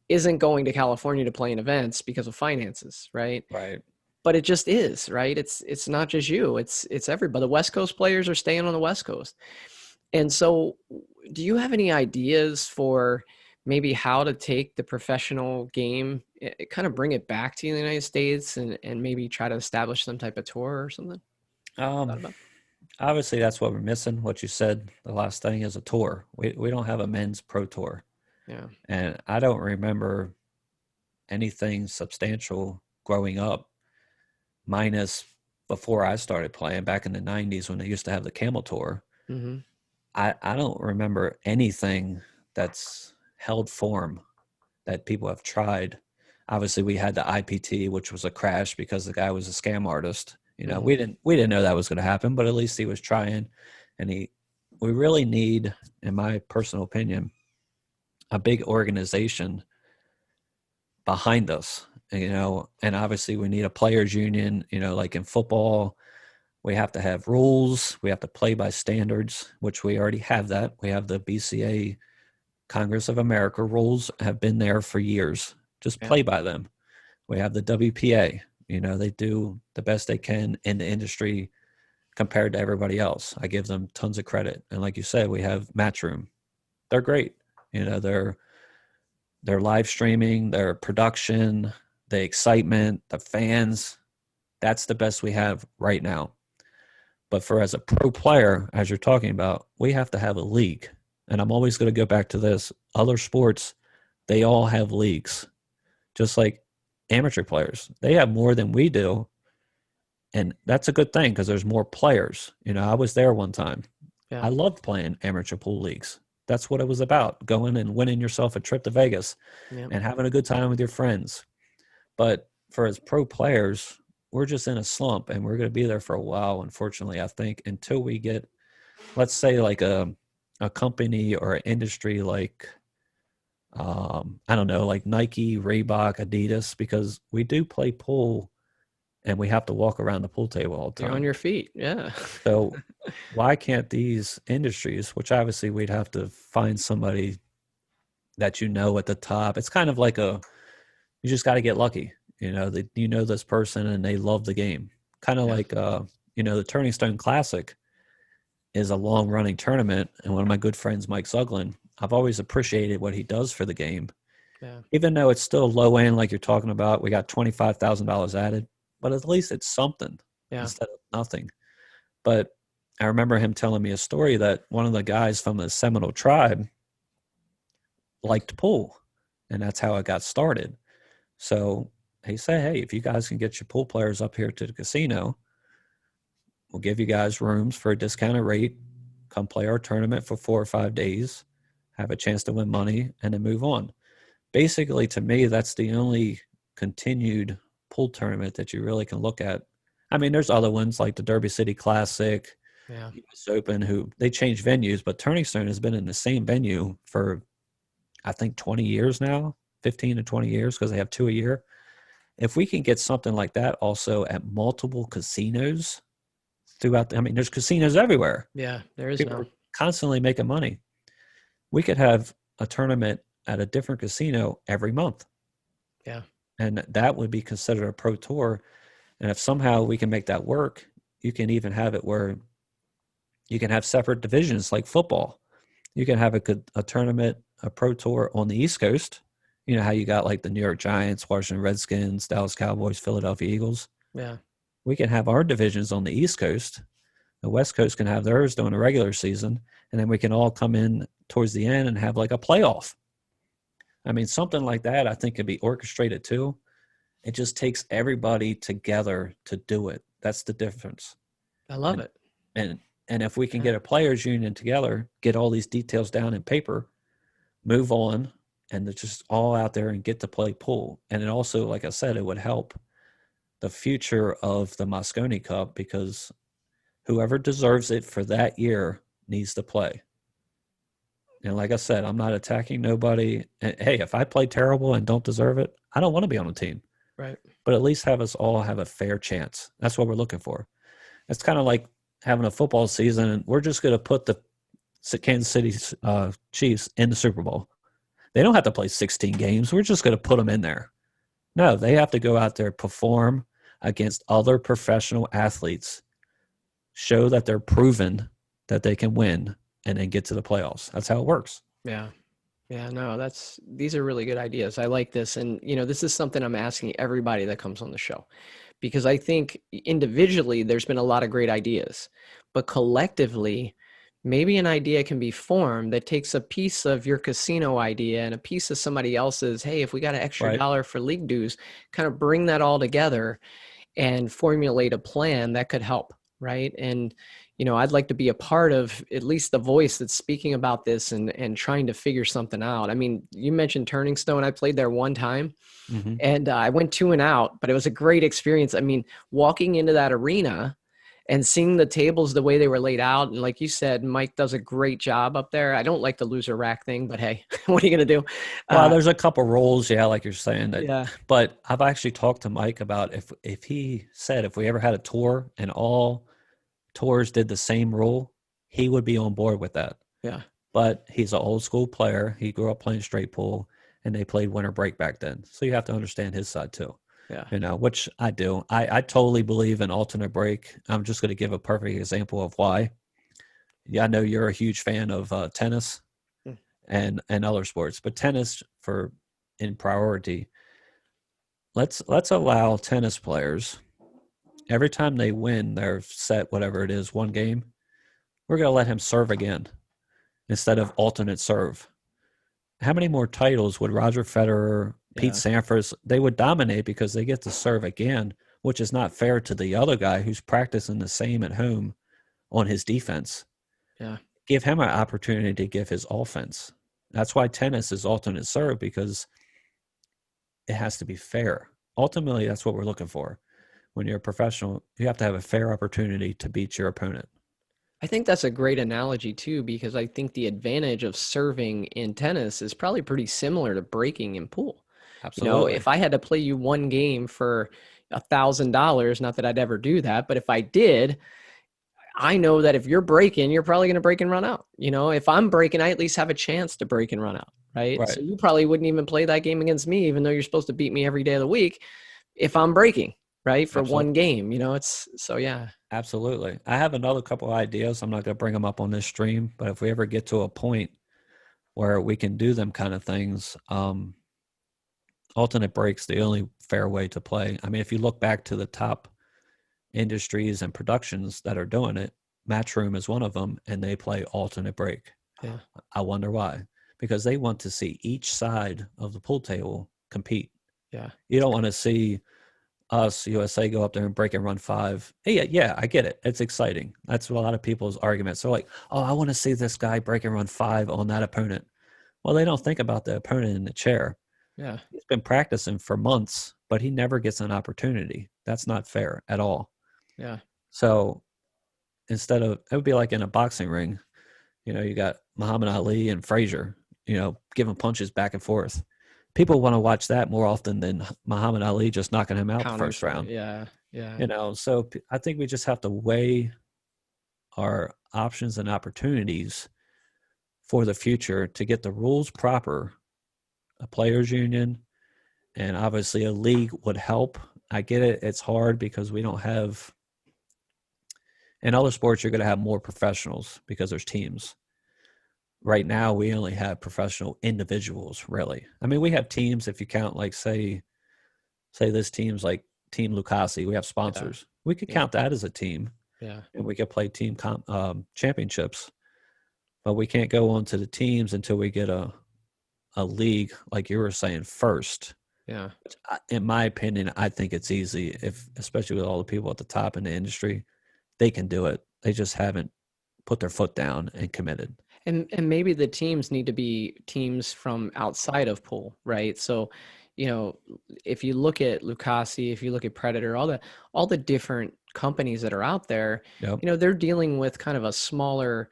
isn't going to California to play in events because of finances, right? Right. But it just is, right? It's not just you, it's everybody. The West Coast players are staying on the West Coast. And so do you have any ideas for maybe how to take the professional game, kind of bring it back to the United States and maybe try to establish some type of tour or something? Obviously that's what we're missing. What you said, the last thing is a tour. We don't have a men's pro tour. Yeah. And I don't remember anything substantial growing up, minus before I started playing back in the 90s when they used to have the Camel Tour. Mm-hmm. I don't remember anything that's held form that people have tried. Obviously we had the IPT, which was a crash because the guy was a scam artist. Mm-hmm. We didn't know that was going to happen, but at least he was trying. And we really need, in my personal opinion, a big organization behind us, and obviously we need a players union, like in football, we have to have rules. We have to play by standards, which we already have that. We have the BCA Congress of America rules have been there for years. Just play by them. We have the WPA. They do the best they can in the industry compared to everybody else. I give them tons of credit. And like you said, we have Matchroom. They're great. They're live streaming, their production, the excitement, the fans. That's the best we have right now. But for as a pro player, as you're talking about, we have to have a league. And I'm always going to go back to this. Other sports, they all have leagues. Just like amateur players. They have more than we do. And that's a good thing because there's more players. I was there one time. Yeah. I loved playing amateur pool leagues. That's what it was about, going and winning yourself a trip to Vegas and having a good time with your friends. But for as pro players, we're just in a slump and we're going to be there for a while, unfortunately, I think, until we get, let's say, like a company or an industry like, I don't know, like Nike, Reebok, Adidas, because we do play pool and we have to walk around the pool table all the time. You're on your feet, yeah. So why can't these industries, which obviously we'd have to find somebody that at the top. It's kind of like you just got to get lucky. This person and they love the game. Kind of like, the Turning Stone Classic is a long-running tournament, and one of my good friends, Mike Zuglin, I've always appreciated what he does for the game. Yeah. Even though it's still low end, like you're talking about, we got $25,000 added, but at least it's something instead of nothing. But I remember him telling me a story that one of the guys from the Seminole tribe liked pool, and that's how it got started. So he said, hey, if you guys can get your pool players up here to the casino, we'll give you guys rooms for a discounted rate. come play our tournament for 4 or 5 days, have a chance to win money, and then move on. Basically, to me, that's the only continued pool tournament that you really can look at. I mean, there's other ones like the Derby City Classic, US Open, who they change venues, but Turning Stone has been in the same venue for, I think, 20 years now, 15 to 20 years, because they have 2 a year. If we can get something like that also at multiple casinos throughout, I mean, there's casinos everywhere. Yeah, there is People now. are constantly making money. We could have a tournament at a different casino every month. Yeah. And that would be considered a pro tour. And if somehow we can make that work, you can even have it where you can have separate divisions like football. You can have a tournament, a pro tour on the East Coast. You know how you got like the New York Giants, Washington Redskins, Dallas Cowboys, Philadelphia Eagles. Yeah. We can have our divisions on the East Coast. The West Coast can have theirs during the regular season. And then we can all come in towards the end and have like a playoff. I mean, something like that I think could be orchestrated too. It just takes everybody together to do it. That's the difference. I love it. And if we can get a players union together, get all these details down in paper, move on, and they're just all out there and get to play pool. And it also, like I said, it would help the future of the Mosconi Cup, because whoever deserves it for that year needs to play. And like I said, I'm not attacking nobody. And hey, if I play terrible and don't deserve it, I don't want to be on the team. Right. But at least have us all have a fair chance. That's what we're looking for. It's kind of like having a football season, and we're just going to put the Kansas City Chiefs in the Super Bowl. They don't have to play 16 games. We're just going to put them in there. No, they have to go out there, perform against other professional athletes, show that they're proven that they can win, and then get to the playoffs. That's how it works. Yeah. Yeah, no, these are really good ideas. I like this. And, this is something I'm asking everybody that comes on the show, because I think individually there's been a lot of great ideas, but collectively, maybe an idea can be formed that takes a piece of your casino idea and a piece of somebody else's. Hey, if we got an extra dollar for league dues, kind of bring that all together and formulate a plan that could help. Right. And, I'd like to be a part of at least the voice that's speaking about this and trying to figure something out. I mean, you mentioned Turning Stone. I played there one time and I went 2 and out, but it was a great experience. I mean, walking into that arena and seeing the tables the way they were laid out. And like you said, Mike does a great job up there. I don't like the loser rack thing, but hey, what are you going to do? Well, there's a couple rules. Yeah. Like you're saying that. Yeah. But I've actually talked to Mike about if he said, if we ever had a tour and all tours did the same rule, he would be on board with that. Yeah. But he's an old school player. He grew up playing straight pool, and they played winter break back then. So you have to understand his side too. Yeah. Which I do. I totally believe in alternate break. I'm just going to give a perfect example of why. Yeah, I know you're a huge fan of tennis and other sports, but tennis in priority. Let's allow tennis players, every time they win their set, whatever it is, one game, we're going to let him serve again instead of alternate serve. How many more titles would Roger Federer, Pete Sampras, they would dominate because they get to serve again, which is not fair to the other guy who's practicing the same at home on his defense. Yeah. Give him an opportunity to give his offense. That's why tennis is alternate serve, because it has to be fair. Ultimately, that's what we're looking for. When you're a professional, you have to have a fair opportunity to beat your opponent. I think that's a great analogy too, because I think the advantage of serving in tennis is probably pretty similar to breaking in pool. Absolutely. If I had to play you one game for $1,000, not that I'd ever do that, but if I did, I know that if you're breaking, you're probably going to break and run out. If I'm breaking, I at least have a chance to break and run out. Right. So you probably wouldn't even play that game against me, even though you're supposed to beat me every day of the week, if I'm breaking. Right. For one game, it's so, yeah. Absolutely. I have another couple of ideas. I'm not going to bring them up on this stream, but if we ever get to a point where we can do them kind of things, alternate breaks, the only fair way to play. I mean, if you look back to the top industries and productions that are doing it, Matchroom is one of them, and they play alternate break. Yeah. I wonder why. Because they want to see each side of the pool table compete. Yeah. You don't want to see us, USA, go up there and break and run 5. Hey, yeah, I get it. It's exciting. That's a lot of people's arguments. So like, oh, I want to see this guy break and run 5 on that opponent. Well, they don't think about the opponent in the chair. Yeah. He's been practicing for months, but he never gets an opportunity. That's not fair at all. Yeah. So instead of, it would be like in a boxing ring, you got Muhammad Ali and Frazier, giving punches back and forth. People want to watch that more often than Muhammad Ali just knocking him out the first round. Yeah. Yeah. So I think we just have to weigh our options and opportunities for the future to get the rules proper. A players union and obviously a league would help. I get it. It's hard because we don't have, in other sports, you're going to have more professionals because there's teams. Right now, we only have professional individuals, really. I mean, we have teams, if you count, like, say this team's like Team Lucasi. We have sponsors. Yeah. We could count that as a team. Yeah. And we could play team championships. But we can't go on to the teams until we get a league, like you were saying, first. Yeah. In my opinion, I think it's easy, especially with all the people at the top in the industry, they can do it. They just haven't put their foot down and committed. And maybe the teams need to be teams from outside of pool, right? So, if you look at Lucasi, if you look at Predator, all the different companies that are out there, yep. They're dealing with kind of a smaller,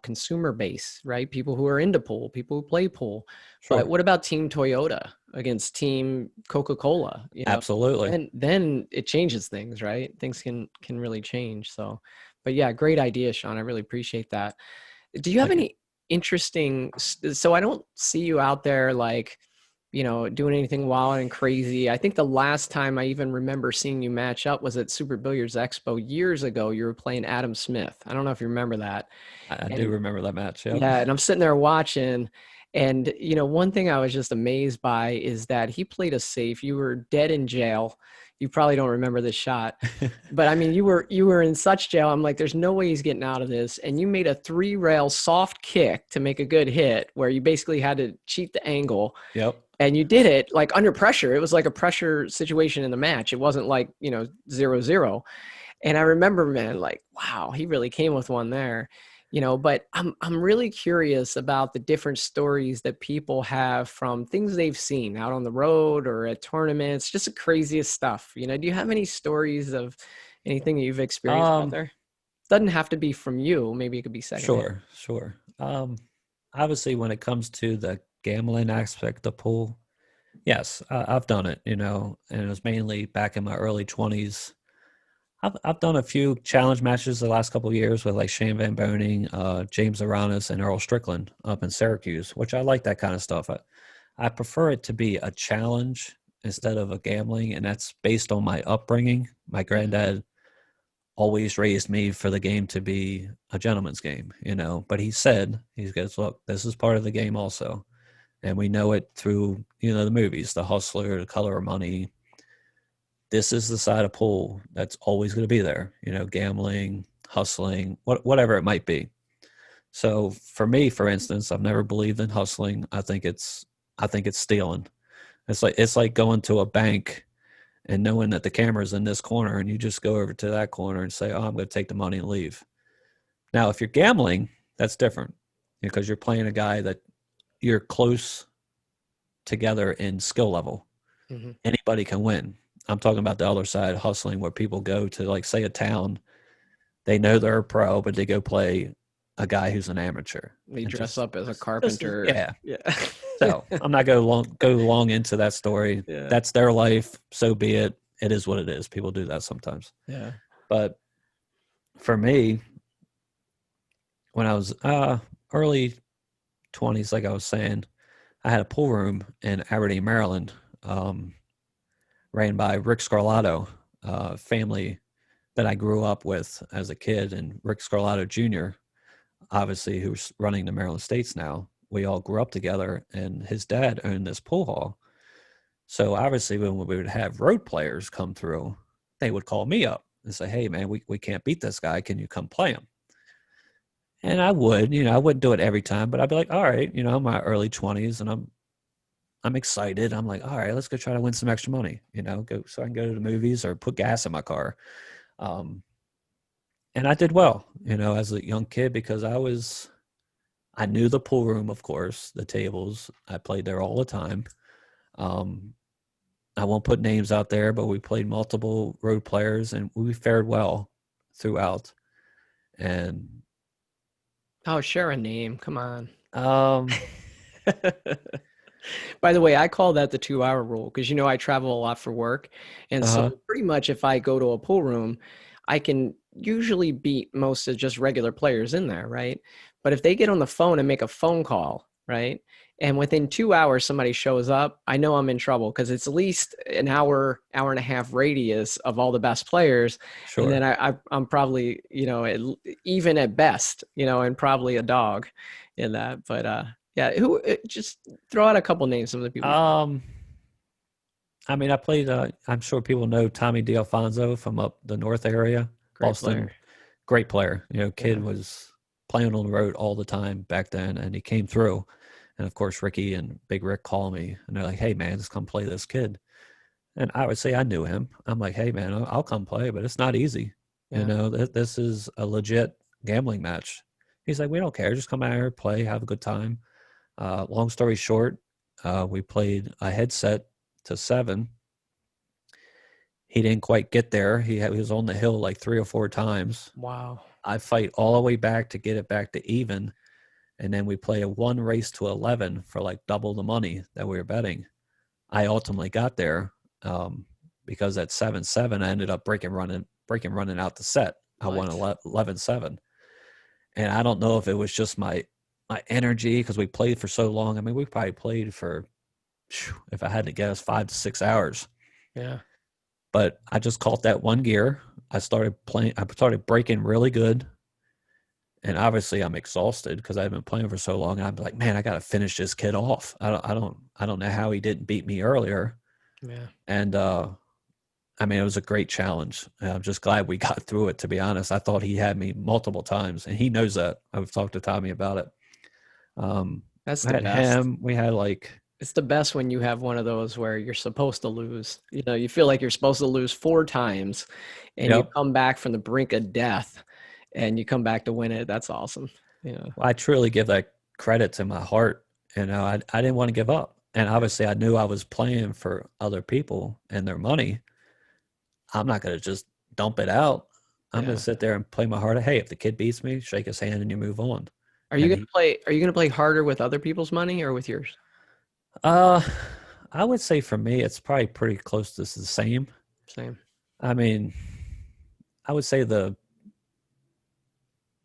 consumer base, right? People who are into pool, people who play pool. Sure. But what about Team Toyota against Team Coca-Cola? Absolutely. And then it changes things, right? Things can really change. So, but yeah, great idea, Shaun. I really appreciate that. Do you have any interesting, so I don't see you out there like, doing anything wild and crazy. I think the last time I even remember seeing you match up was at Super Billiards Expo years ago. You were playing Adam Smith. I don't know if you remember that. I do remember that match. Yep. Yeah. And I'm sitting there watching, and, one thing I was just amazed by is that he played a safe. You were dead in jail. You probably don't remember this shot, but I mean, you were in such jail. I'm like, there's no way he's getting out of this. And you made a 3-rail soft kick to make a good hit where you basically had to cheat the angle. Yep. And you did it like under pressure. It was like a pressure situation in the match. It wasn't like, 0-0. And I remember, man, like, wow, he really came with one there. But I'm really curious about the different stories that people have from things they've seen out on the road or at tournaments, just the craziest stuff. Do you have any stories of anything that you've experienced out there? Doesn't have to be from you. Maybe it could be second. Sure. Obviously, when it comes to the gambling aspect of pool, yes, I've done it, and it was mainly back in my early 20s. I've done a few challenge matches the last couple of years with like Shane Van Boning, James Aranis, and Earl Strickland up in Syracuse, which I like that kind of stuff. I prefer it to be a challenge instead of a gambling, and that's based on my upbringing. My granddad always raised me for the game to be a gentleman's game, but he goes, look, this is part of the game also. And we know it through, the movies, The Hustler, The Color of Money. This is the side of pool that's always going to be there, gambling, hustling, whatever it might be. So for me, for instance, I've never believed in hustling. I think it's stealing. It's like going to a bank and knowing that the camera's in this corner and you just go over to that corner and say, oh, I'm going to take the money and leave. Now, if you're gambling, that's different because you're playing a guy that you're close together in skill level. Mm-hmm. Anybody can win. I'm talking about the other side, hustling, where people go to, like, say, a town. They know they're a pro, but they go play a guy who's an amateur. They dress up as a carpenter. Yeah. So I'm not going to go long into that story. Yeah. That's their life. So be it. It is what it is. People do that sometimes. Yeah. But for me, when I was early 20s, like I was saying, I had a pool room in Aberdeen, Maryland, ran by Rick Scarlato, family that I grew up with as a kid, and Rick Scarlato Jr., obviously, who's running the Maryland States now. We all grew up together, and his dad owned this pool hall. So obviously, when we would have road players come through, they would call me up and say, hey, man, we can't beat this guy. Can you come play him? And I would, I wouldn't do it every time, but I'd be like, all right, I'm in my early 20s, and I'm excited. I'm like, all right, let's go try to win some extra money, go so I can go to the movies or put gas in my car. And I did well, as a young kid because I knew the pool room, of course, the tables. I played there all the time. I won't put names out there, but we played multiple road players and we fared well throughout. And Oh, share a name. Come on. um, By the way, I call that the 2-hour rule because, I travel a lot for work. And so pretty much if I go to a pool room, I can usually beat most of just regular players in there, right? But if they get on the phone and make a phone call, right? And within 2 hours, somebody shows up, I know I'm in trouble because it's at least an hour and a half radius of all the best players. sure. And then I'm probably, even at best, and probably a dog in that. But yeah, just throw out a couple names, some of the people. I mean, I played, I'm sure people know Tommy DeAlfonso from up the north area. Great Boston. player. Great player. Kid was playing on the road all the time back then, and he came through. And of course, Ricky and Big Rick call me, and they're like, "Hey, man, just come play this kid." And I would say I knew him. I'm like, "Hey, man, I'll come play, but it's not easy. Yeah. This is a legit gambling match." He's like, "We don't care. Just come out here, play, have a good time." Long story short, we played a headset to 7. He didn't quite get there. He was on the hill like 3 or 4 times. Wow. I fight all the way back to get it back to even. And then we play a 1 race to 11 for like double the money that we were betting. I ultimately got there because at 7-7, I ended up breaking running out the set. I won 11-7. And I don't know if it was just my energy because we played for so long. I mean, we probably played for, if I had to guess, 5 to 6 hours. Yeah. But I just caught that one gear. I started breaking really good. And obviously I'm exhausted because I've been playing for so long. And I'm like, man, I got to finish this kid off. I don't know how he didn't beat me earlier. Yeah. And, I mean, it was a great challenge. I'm just glad we got through it, to be honest. I thought he had me multiple times, and he knows that. I've talked to Tommy about it. That's the best. We had like... It's the best when you have one of those where you're supposed to lose. You feel like you're supposed to lose 4 times, and you come back from the brink of death, and you come back to win it. That's awesome. Well, I truly give that credit to my heart. I didn't want to give up. And obviously I knew I was playing for other people and their money. I'm not going to just dump it out. I'm going to sit there and play my heart out. Hey, if the kid beats me, shake his hand and you move on. Are you going to play harder with other people's money or with yours? I would say for me, it's probably pretty close to the same. Same. I mean, I would say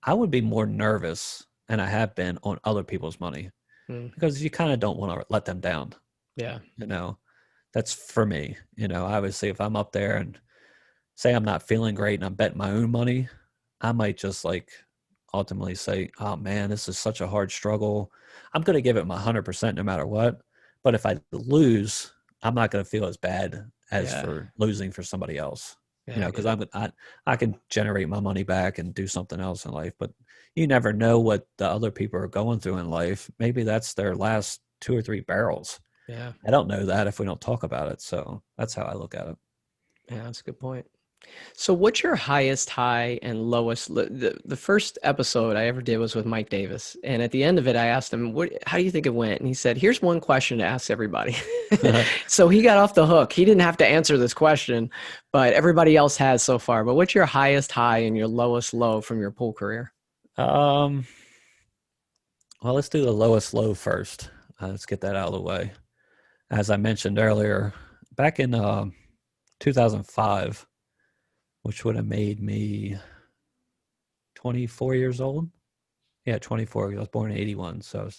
I would be more nervous, and I have been, on other people's money because you kind of don't want to let them down. Yeah. That's for me. Obviously if I'm up there and say I'm not feeling great and I'm betting my own money, I might just like ultimately say, oh man, this is such a hard struggle. I'm going to give it my 100% no matter what. But if I lose, I'm not going to feel as bad as for losing for somebody else. Because I can generate my money back and do something else in life. But you never know what the other people are going through in life. Maybe that's their last 2 or 3 barrels. Yeah. I don't know that if we don't talk about it. So that's how I look at it. Yeah, that's a good point. So what's your highest high and lowest? The first episode I ever did was with Mike Davis. And at the end of it, I asked him, how do you think it went? And he said, here's one question to ask everybody. So he got off the hook. He didn't have to answer this question, but everybody else has so far. But what's your highest high and your lowest low from your pool career? Well, let's do the lowest low first. Let's get that out of the way. As I mentioned earlier, back in 2005, which would have made me 24 years old. Yeah, 24. I was born in 81. So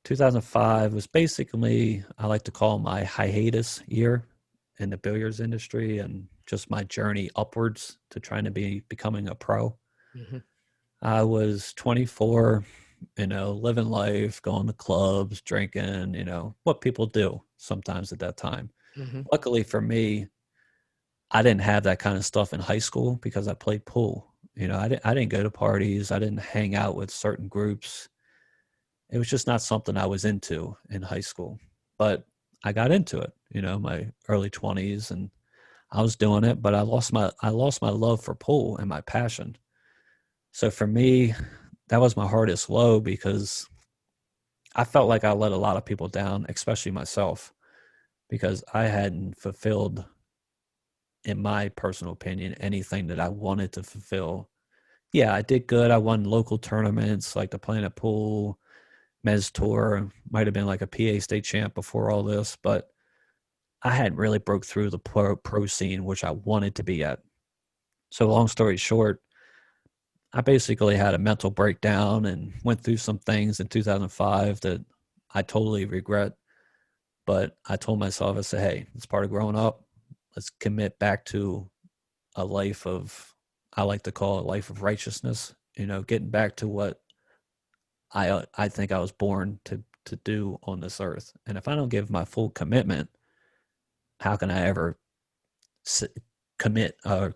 2005 was basically, I like to call my hiatus year in the billiards industry and just my journey upwards to trying to becoming a pro. Mm-hmm. I was 24, living life, going to clubs, drinking, what people do sometimes at that time. Mm-hmm. Luckily for me, I didn't have that kind of stuff in high school because I played pool. I didn't go to parties. I didn't hang out with certain groups. It was just not something I was into in high school. but I got into it, my early 20s, and I was doing it, but I lost my love for pool and my passion. So for me, that was my hardest low, because I felt like I let a lot of people down, especially myself, because I hadn't fulfilled, in my personal opinion, anything that I wanted to fulfill. Yeah, I did good. I won local tournaments like the Planet Pool, Mez Tour, might have been like a PA state champ before all this, but I hadn't really broke through the pro scene, which I wanted to be at. So long story short, I basically had a mental breakdown and went through some things in 2005 that I totally regret. But I told myself, I said, hey, it's part of growing up. Let's commit back to a life of, I like to call it a life of righteousness, getting back to what I think I was born to do on this earth. And if I don't give my full commitment, how can I ever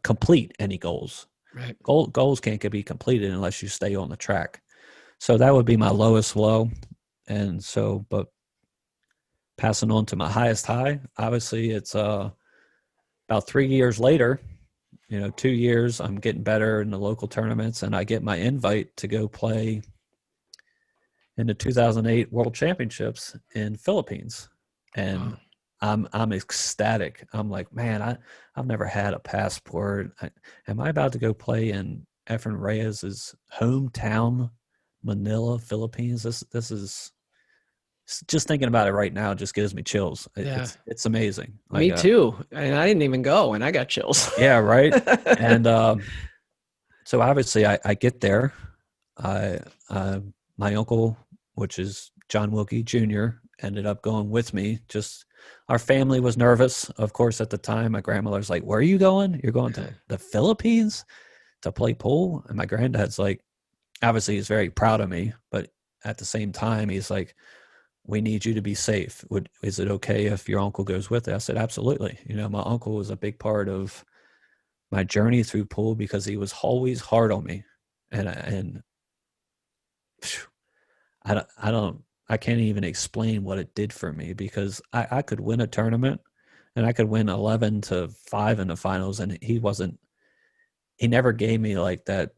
complete any goals? Right. Goals can't be completed unless you stay on the track. So that would be my lowest low. And so, but passing on to my highest high, obviously it's about 3 years later, 2 years, I'm getting better in the local tournaments, and I get my invite to go play in the 2008 World Championships in Philippines. And I'm ecstatic. I'm like, man, I've never had a passport. Am I about to go play in Efren Reyes's hometown, Manila, Philippines? This is, just thinking about it right now just gives me chills. It's amazing. Me too. And I didn't even go, and I got chills. Yeah, right. And so obviously I get there. My uncle, which is Shaun Wilkie Jr., ended up going with me. Just our family was nervous, of course, at the time. My grandmother's like, where are you going? You're going to the Philippines to play pool? And my granddad's like, obviously he's very proud of me, but at the same time, he's like, we need you to be safe. Is it okay if your uncle goes with it? I said, absolutely. My uncle was a big part of my journey through pool, because he was always hard on me. And I can't even explain what it did for me, because I could win a tournament and I could win 11-5 in the finals. And he never gave me like that,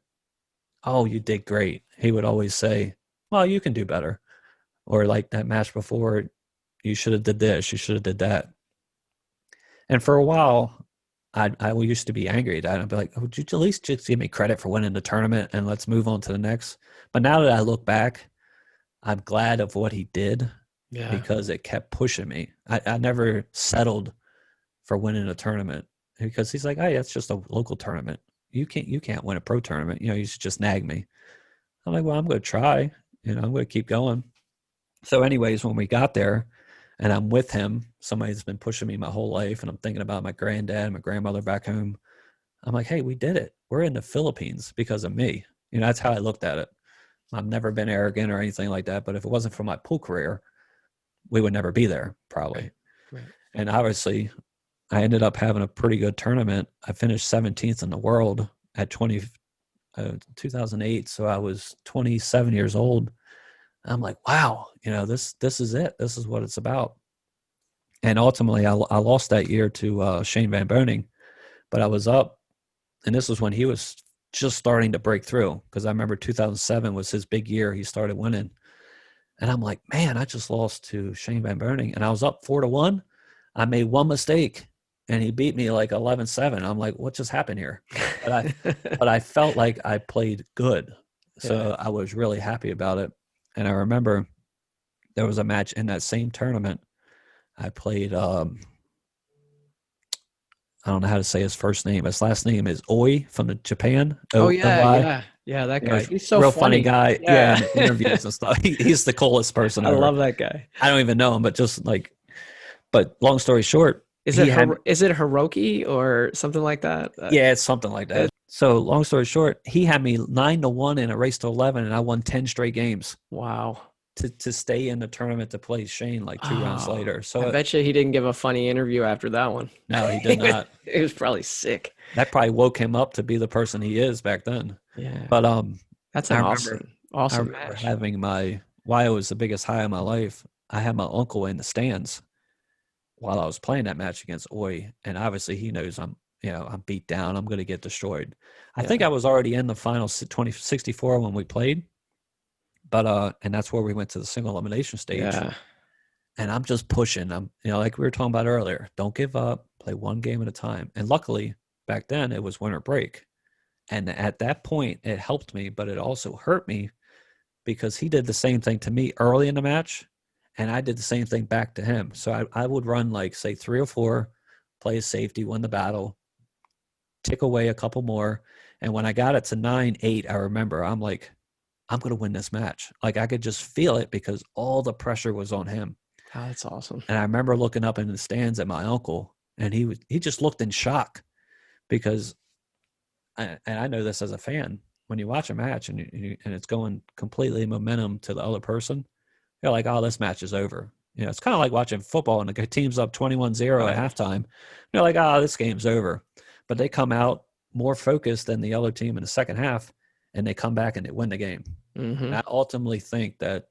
oh, you did great. He would always say, well, you can do better. Or like that match before, you should have did this, you should have did that. And for a while, I used to be angry at that. I'd be like, oh, would you at least just give me credit for winning the tournament and let's move on to the next? But now that I look back, I'm glad of what he did, because it kept pushing me. I never settled for winning a tournament, because he's like, hey, that's just a local tournament. You can't win a pro tournament. You should just nag me. I'm like, well, I'm going to try. I'm going to keep going. So anyways, when we got there and I'm with him, somebody's been pushing me my whole life, and I'm thinking about my granddad, my grandmother back home. I'm like, hey, we did it. We're in the Philippines because of me. That's how I looked at it. I've never been arrogant or anything like that, but if it wasn't for my pool career, we would never be there, probably. Right. And obviously, I ended up having a pretty good tournament. I finished 17th in the world at 2008, so I was 27 years old. I'm like, wow, this is it. This is what it's about. And ultimately, I lost that year to Shane Van Boening, but I was up, and this was when he was just starting to break through, because I remember 2007 was his big year. He started winning. And I'm like, man, I just lost to Shane Van Boening, and I was up 4-1. I made one mistake, and he beat me like 11-7. I'm like, what just happened here? But I felt like I played good. So I was really happy about it. And I remember there was a match in that same tournament. I played, I don't know how to say his first name. His last name is Oi from Japan. Yeah, that guy. He's so real funny guy. Yeah, in interviews and stuff. He's the coolest person ever. I love that guy. I don't even know him, but just like, but long story short, is it Hiroki or something like that? Yeah, it's something like that. So long story short, he had me 9-1 in a race to 11, and I won 10 straight games. Wow. To stay in the tournament to play Shane like 2 rounds later. So I bet you he didn't give a funny interview after that one. No, he did not. He was probably sick. That probably woke him up to be the person he is back then. Yeah. But that's an awesome I remember match. having why it was the biggest high of my life. I had my uncle in the stands while I was playing that match against Oi, and obviously he knows I'm beat down. I'm going to get destroyed. I think I was already in the final 2064 when we played, but and that's where we went to the single elimination stage. Yeah. And I'm just pushing. I'm, like we were talking about earlier, don't give up, play one game at a time. And luckily, back then it was winter break. And at that point, it helped me, but it also hurt me because he did the same thing to me early in the match, and I did the same thing back to him. So I would run like, say, 3 or 4, play a safety, win the battle, tick away a couple more. And when I got it to 9-8, I remember I'm like, I'm going to win this match. Like I could just feel it because all the pressure was on him. Oh, that's awesome. And I remember looking up in the stands at my uncle, and he just looked in shock because, and I know this as a fan, when you watch a match and it's going completely momentum to the other person, you're like, oh, this match is over. It's kind of like watching football and the team's up 21-0 at halftime. You're like, oh, this game's over. But they come out more focused than the other team in the second half, and they come back and they win the game. Mm-hmm. And I ultimately think that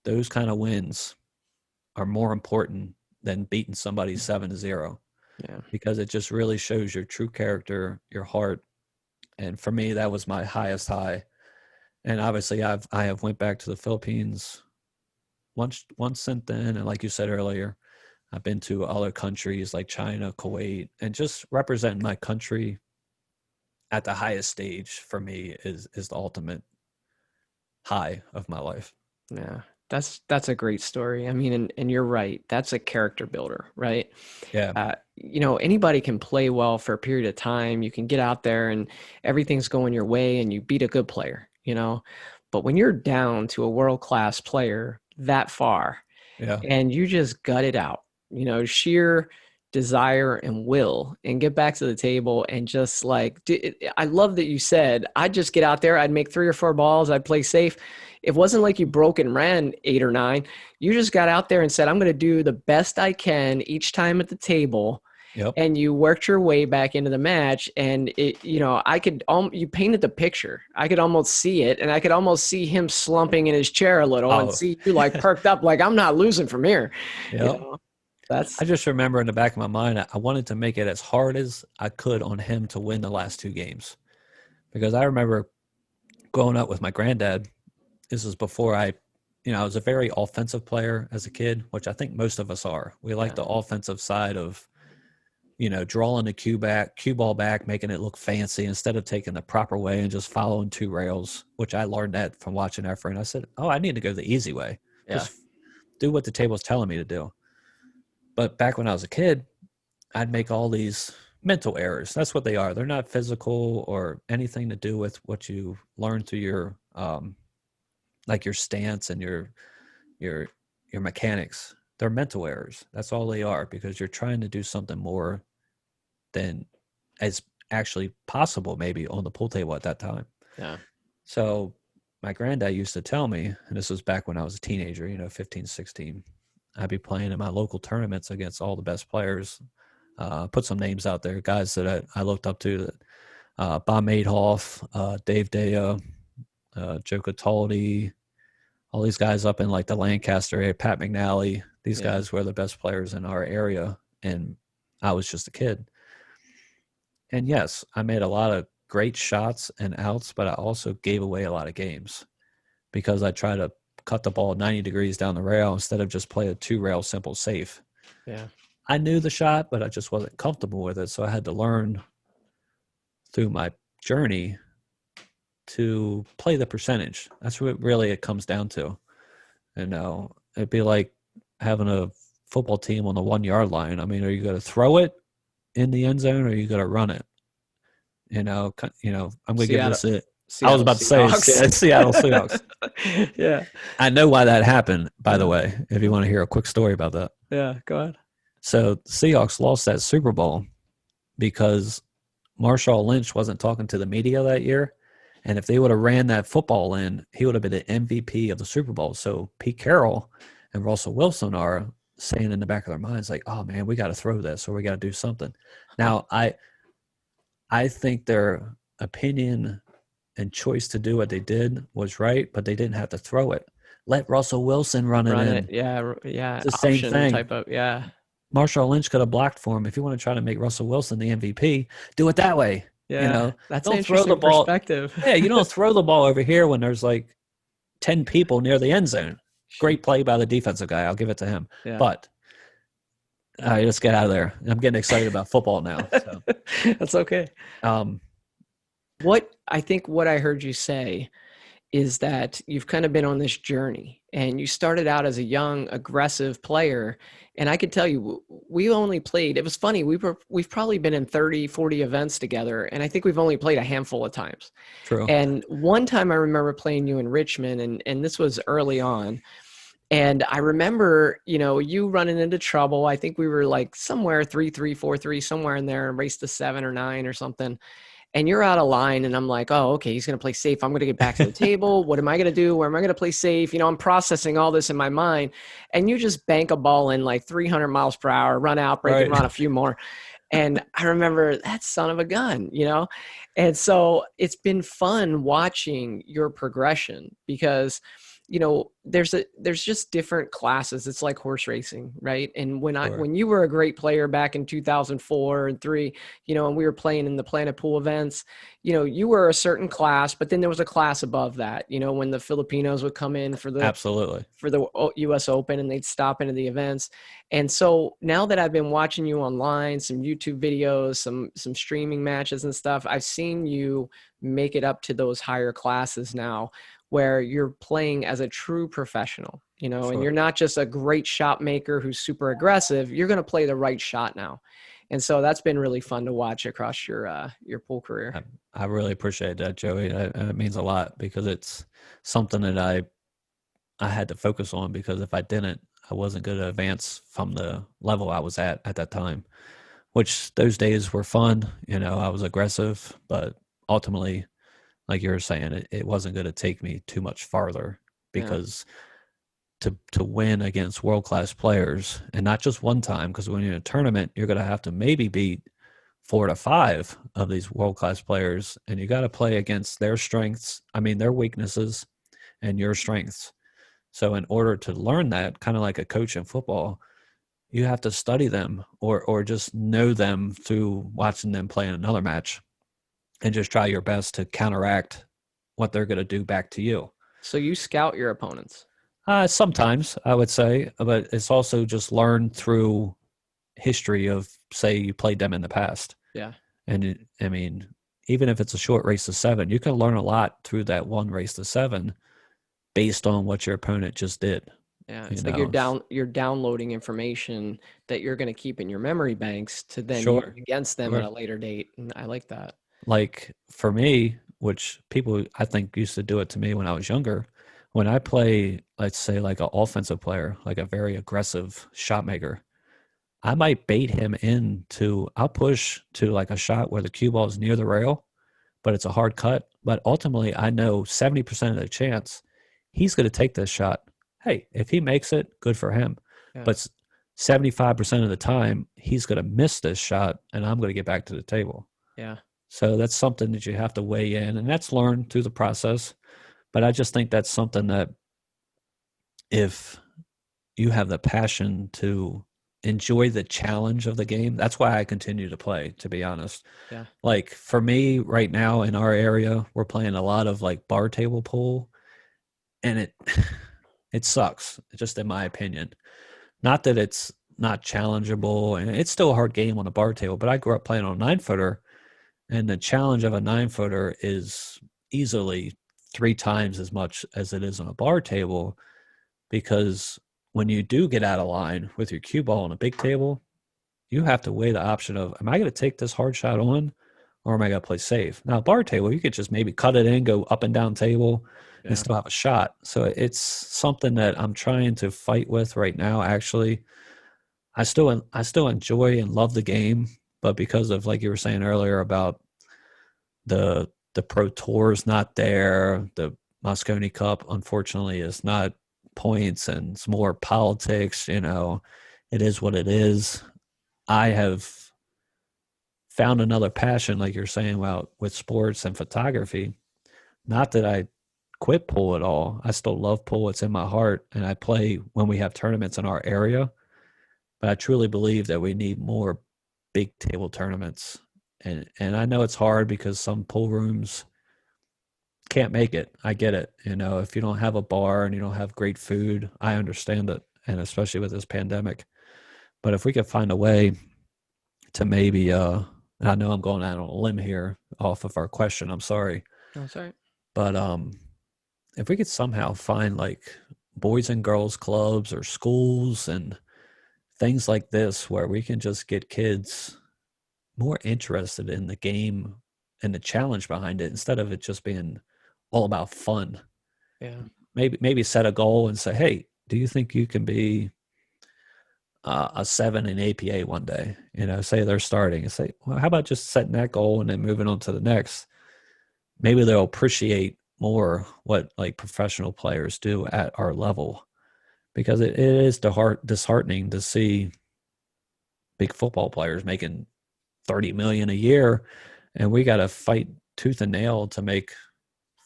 those kind of wins are more important than beating somebody 7-0. Yeah. Because it just really shows your true character, your heart. And for me, that was my highest high. And obviously I have went back to the Philippines once since then. And like you said earlier, I've been to other countries like China, Kuwait, and just representing my country at the highest stage for me is the ultimate high of my life. Yeah. That's a great story. I mean, and you're right. That's a character builder, right? Yeah. Anybody can play well for a period of time. You can get out there and everything's going your way and you beat a good player, but when you're down to a world-class player that far, and you just gut it out, sheer desire and will, and get back to the table and just like, I love that you said, I'd just get out there, I'd make 3 or 4 balls, I'd play safe. It wasn't like you broke and ran 8 or 9. You just got out there and said, I'm going to do the best I can each time at the table. Yep. And you worked your way back into the match. And you painted the picture. I could almost see it. And I could almost see him slumping in his chair a little and see you like perked up, like I'm not losing from here. Yep. I just remember in the back of my mind, I wanted to make it as hard as I could on him to win the last 2 games. Because I remember growing up with my granddad. This was before I was a very offensive player as a kid, which I think most of us are. We like the offensive side of, drawing the cue ball back, making it look fancy instead of taking the proper way and just following 2 rails, which I learned that from watching our friend. I said, oh, I need to go the easy way. Yeah. Just do what the table's telling me to do. But back when I was a kid, I'd make all these mental errors. That's what they are. They're not physical or anything to do with what you learn through your like your stance and your mechanics. They're mental errors. That's all they are, because you're trying to do something more than as actually possible maybe on the pool table at that time. Yeah. So my granddad used to tell me, and this was back when I was a teenager, 15, 16, I'd be playing in my local tournaments against all the best players. Put some names out there, guys that I looked up to, Bob Madoff, Dave Daya, Joe Cataldi, all these guys up in like the Lancaster area, Pat McNally. These guys were the best players in our area, and I was just a kid. And yes, I made a lot of great shots and outs, but I also gave away a lot of games because I tried to cut the ball 90 degrees down the rail instead of just play a 2-rail simple safe. Yeah. I knew the shot, but I just wasn't comfortable with it. So I had to learn through my journey to play the percentage. That's what really it comes down to. It'd be like having a football team on the 1-yard line. I mean, are you going to throw it in the end zone or are you going to run it? I'm going to give this a I was about to say Seattle Seahawks. Yeah. I know why that happened, by the way, if you want to hear a quick story about that. Yeah, go ahead. So the Seahawks lost that Super Bowl because Marshawn Lynch wasn't talking to the media that year. And if they would have ran that football in, he would have been the MVP of the Super Bowl. So Pete Carroll and Russell Wilson are saying in the back of their minds, like, oh, man, we got to throw this or we got to do something. Now, I think their opinion and choice to do what they did was right, but they didn't have to throw it. let Russell Wilson run it in. Yeah. It's the same Option thing. type of, yeah. Marshall Lynch could have blocked for him. If you want to try to make Russell Wilson the MVP, do it that way. Yeah. That's an Don't throw the interesting ball. perspective. Yeah, you don't throw the ball over here when there's like 10 people near the end zone. Great play by the defensive guy. I'll give it to him. Yeah. But let's get out of there. I'm getting excited about football now. So. That's okay. What I heard you say is that you've kind of been on this journey, and you started out as a young, aggressive player. And I could tell you, we only played, it was funny. We've probably been in 30, 40 events together. And I think we've only played a handful of times. True. And one time I remember playing you in Richmond, and this was early on. And I remember, you running into trouble. I think we were like somewhere 3-3, 4-3, somewhere in there, and raced to 7 or 9 or something. And you're out of line, and I'm like, oh, okay, he's going to play safe. I'm going to get back to the table. What am I going to do? Where am I going to play safe? I'm processing all this in my mind. And you just bank a ball in like 300 miles per hour, run out, break, and run a few more. And I remember that son of a gun, And so it's been fun watching your progression because – there's just different classes. It's like horse racing, right? And when you were a great player back in 2004 and 3, and we were playing in the Planet Pool events, you were a certain class, but then there was a class above that, when the Filipinos would come in for the US Open, and they'd stop into the events. And so now that I've been watching you online, some YouTube videos, some streaming matches and stuff, I've seen you make it up to those higher classes now, where you're playing as a true professional, Sure. And you're not just a great shot maker who's super aggressive. You're going to play the right shot now. And so that's been really fun to watch across your pool career. I really appreciate that, Joey. It means a lot because it's something that I had to focus on, because if I didn't, I wasn't going to advance from the level I was at that time, which those days were fun. I was aggressive, but ultimately, like you were saying, it wasn't going to take me too much farther, because to win against world-class players, and not just one time, because when you're in a tournament, you're going to have to maybe beat 4 to 5 of these world-class players, and you got to play against their strengths, their weaknesses and your strengths. So in order to learn that, kind of like a coach in football, you have to study them or just know them through watching them play in another match, and just try your best to counteract what they're going to do back to you. So you scout your opponents? Sometimes, I would say, but it's also just learned through history of, say, you played them in the past. Yeah. And even if it's a short race to 7, you can learn a lot through that one race to 7 based on what your opponent just did. Yeah, it's like you're downloading information that you're going to keep in your memory banks to then use against them at a later date. And I like that. Like for me, which people I think used to do it to me when I was younger, when I play, let's say, like an offensive player, like a very aggressive shot maker, I might bait him I'll push to like a shot where the cue ball is near the rail, but it's a hard cut. But ultimately, I know 70% of the chance he's going to take this shot. Hey, if he makes it, good for him. Yeah. But 75% of the time, he's going to miss this shot, and I'm going to get back to the table. Yeah. So that's something that you have to weigh in, and that's learned through the process. But I just think that's something that if you have the passion to enjoy the challenge of the game, that's why I continue to play, to be honest. Yeah. Like for me right now in our area, we're playing a lot of like bar table pool, and it sucks, just in my opinion. Not that it's not challengeable, and it's still a hard game on a bar table, but I grew up playing on a 9-footer. And the challenge of a 9-footer is easily 3 times as much as it is on a bar table, because when you do get out of line with your cue ball on a big table, you have to weigh the option of, am I going to take this hard shot on, or am I going to play safe? Now, bar table, you could just maybe cut it in, go up and down table, and still have a shot. So it's something that I'm trying to fight with right now, actually. I still enjoy and love the game, but because of, like you were saying earlier about the Pro Tour's not there, the Mosconi Cup, unfortunately, is not points and it's more politics, it is what it is. I have found another passion, like you're saying, about with sports and photography. Not that I quit pool at all. I still love pool. It's in my heart, and I play when we have tournaments in our area. But I truly believe that we need more big table tournaments. And I know it's hard because some pool rooms can't make it. I get it. You know, if you don't have a bar and you don't have great food, I understand it. And especially with this pandemic. But if we could find a way to maybe, I know I'm going out on a limb here off of our question. I'm sorry. Oh, sorry. But if we could somehow find like boys and girls clubs or schools and things like this where we can just get kids more interested in the game and the challenge behind it instead of it just being all about fun. Yeah. Maybe set a goal and say, hey, do you think you can be a 7 in APA one day? You know, say they're starting and say, well, how about just setting that goal and then moving on to the next? Maybe they'll appreciate more what like professional players do at our level, because it is disheartening to see big football players making $30 million a year, and we got to fight tooth and nail to make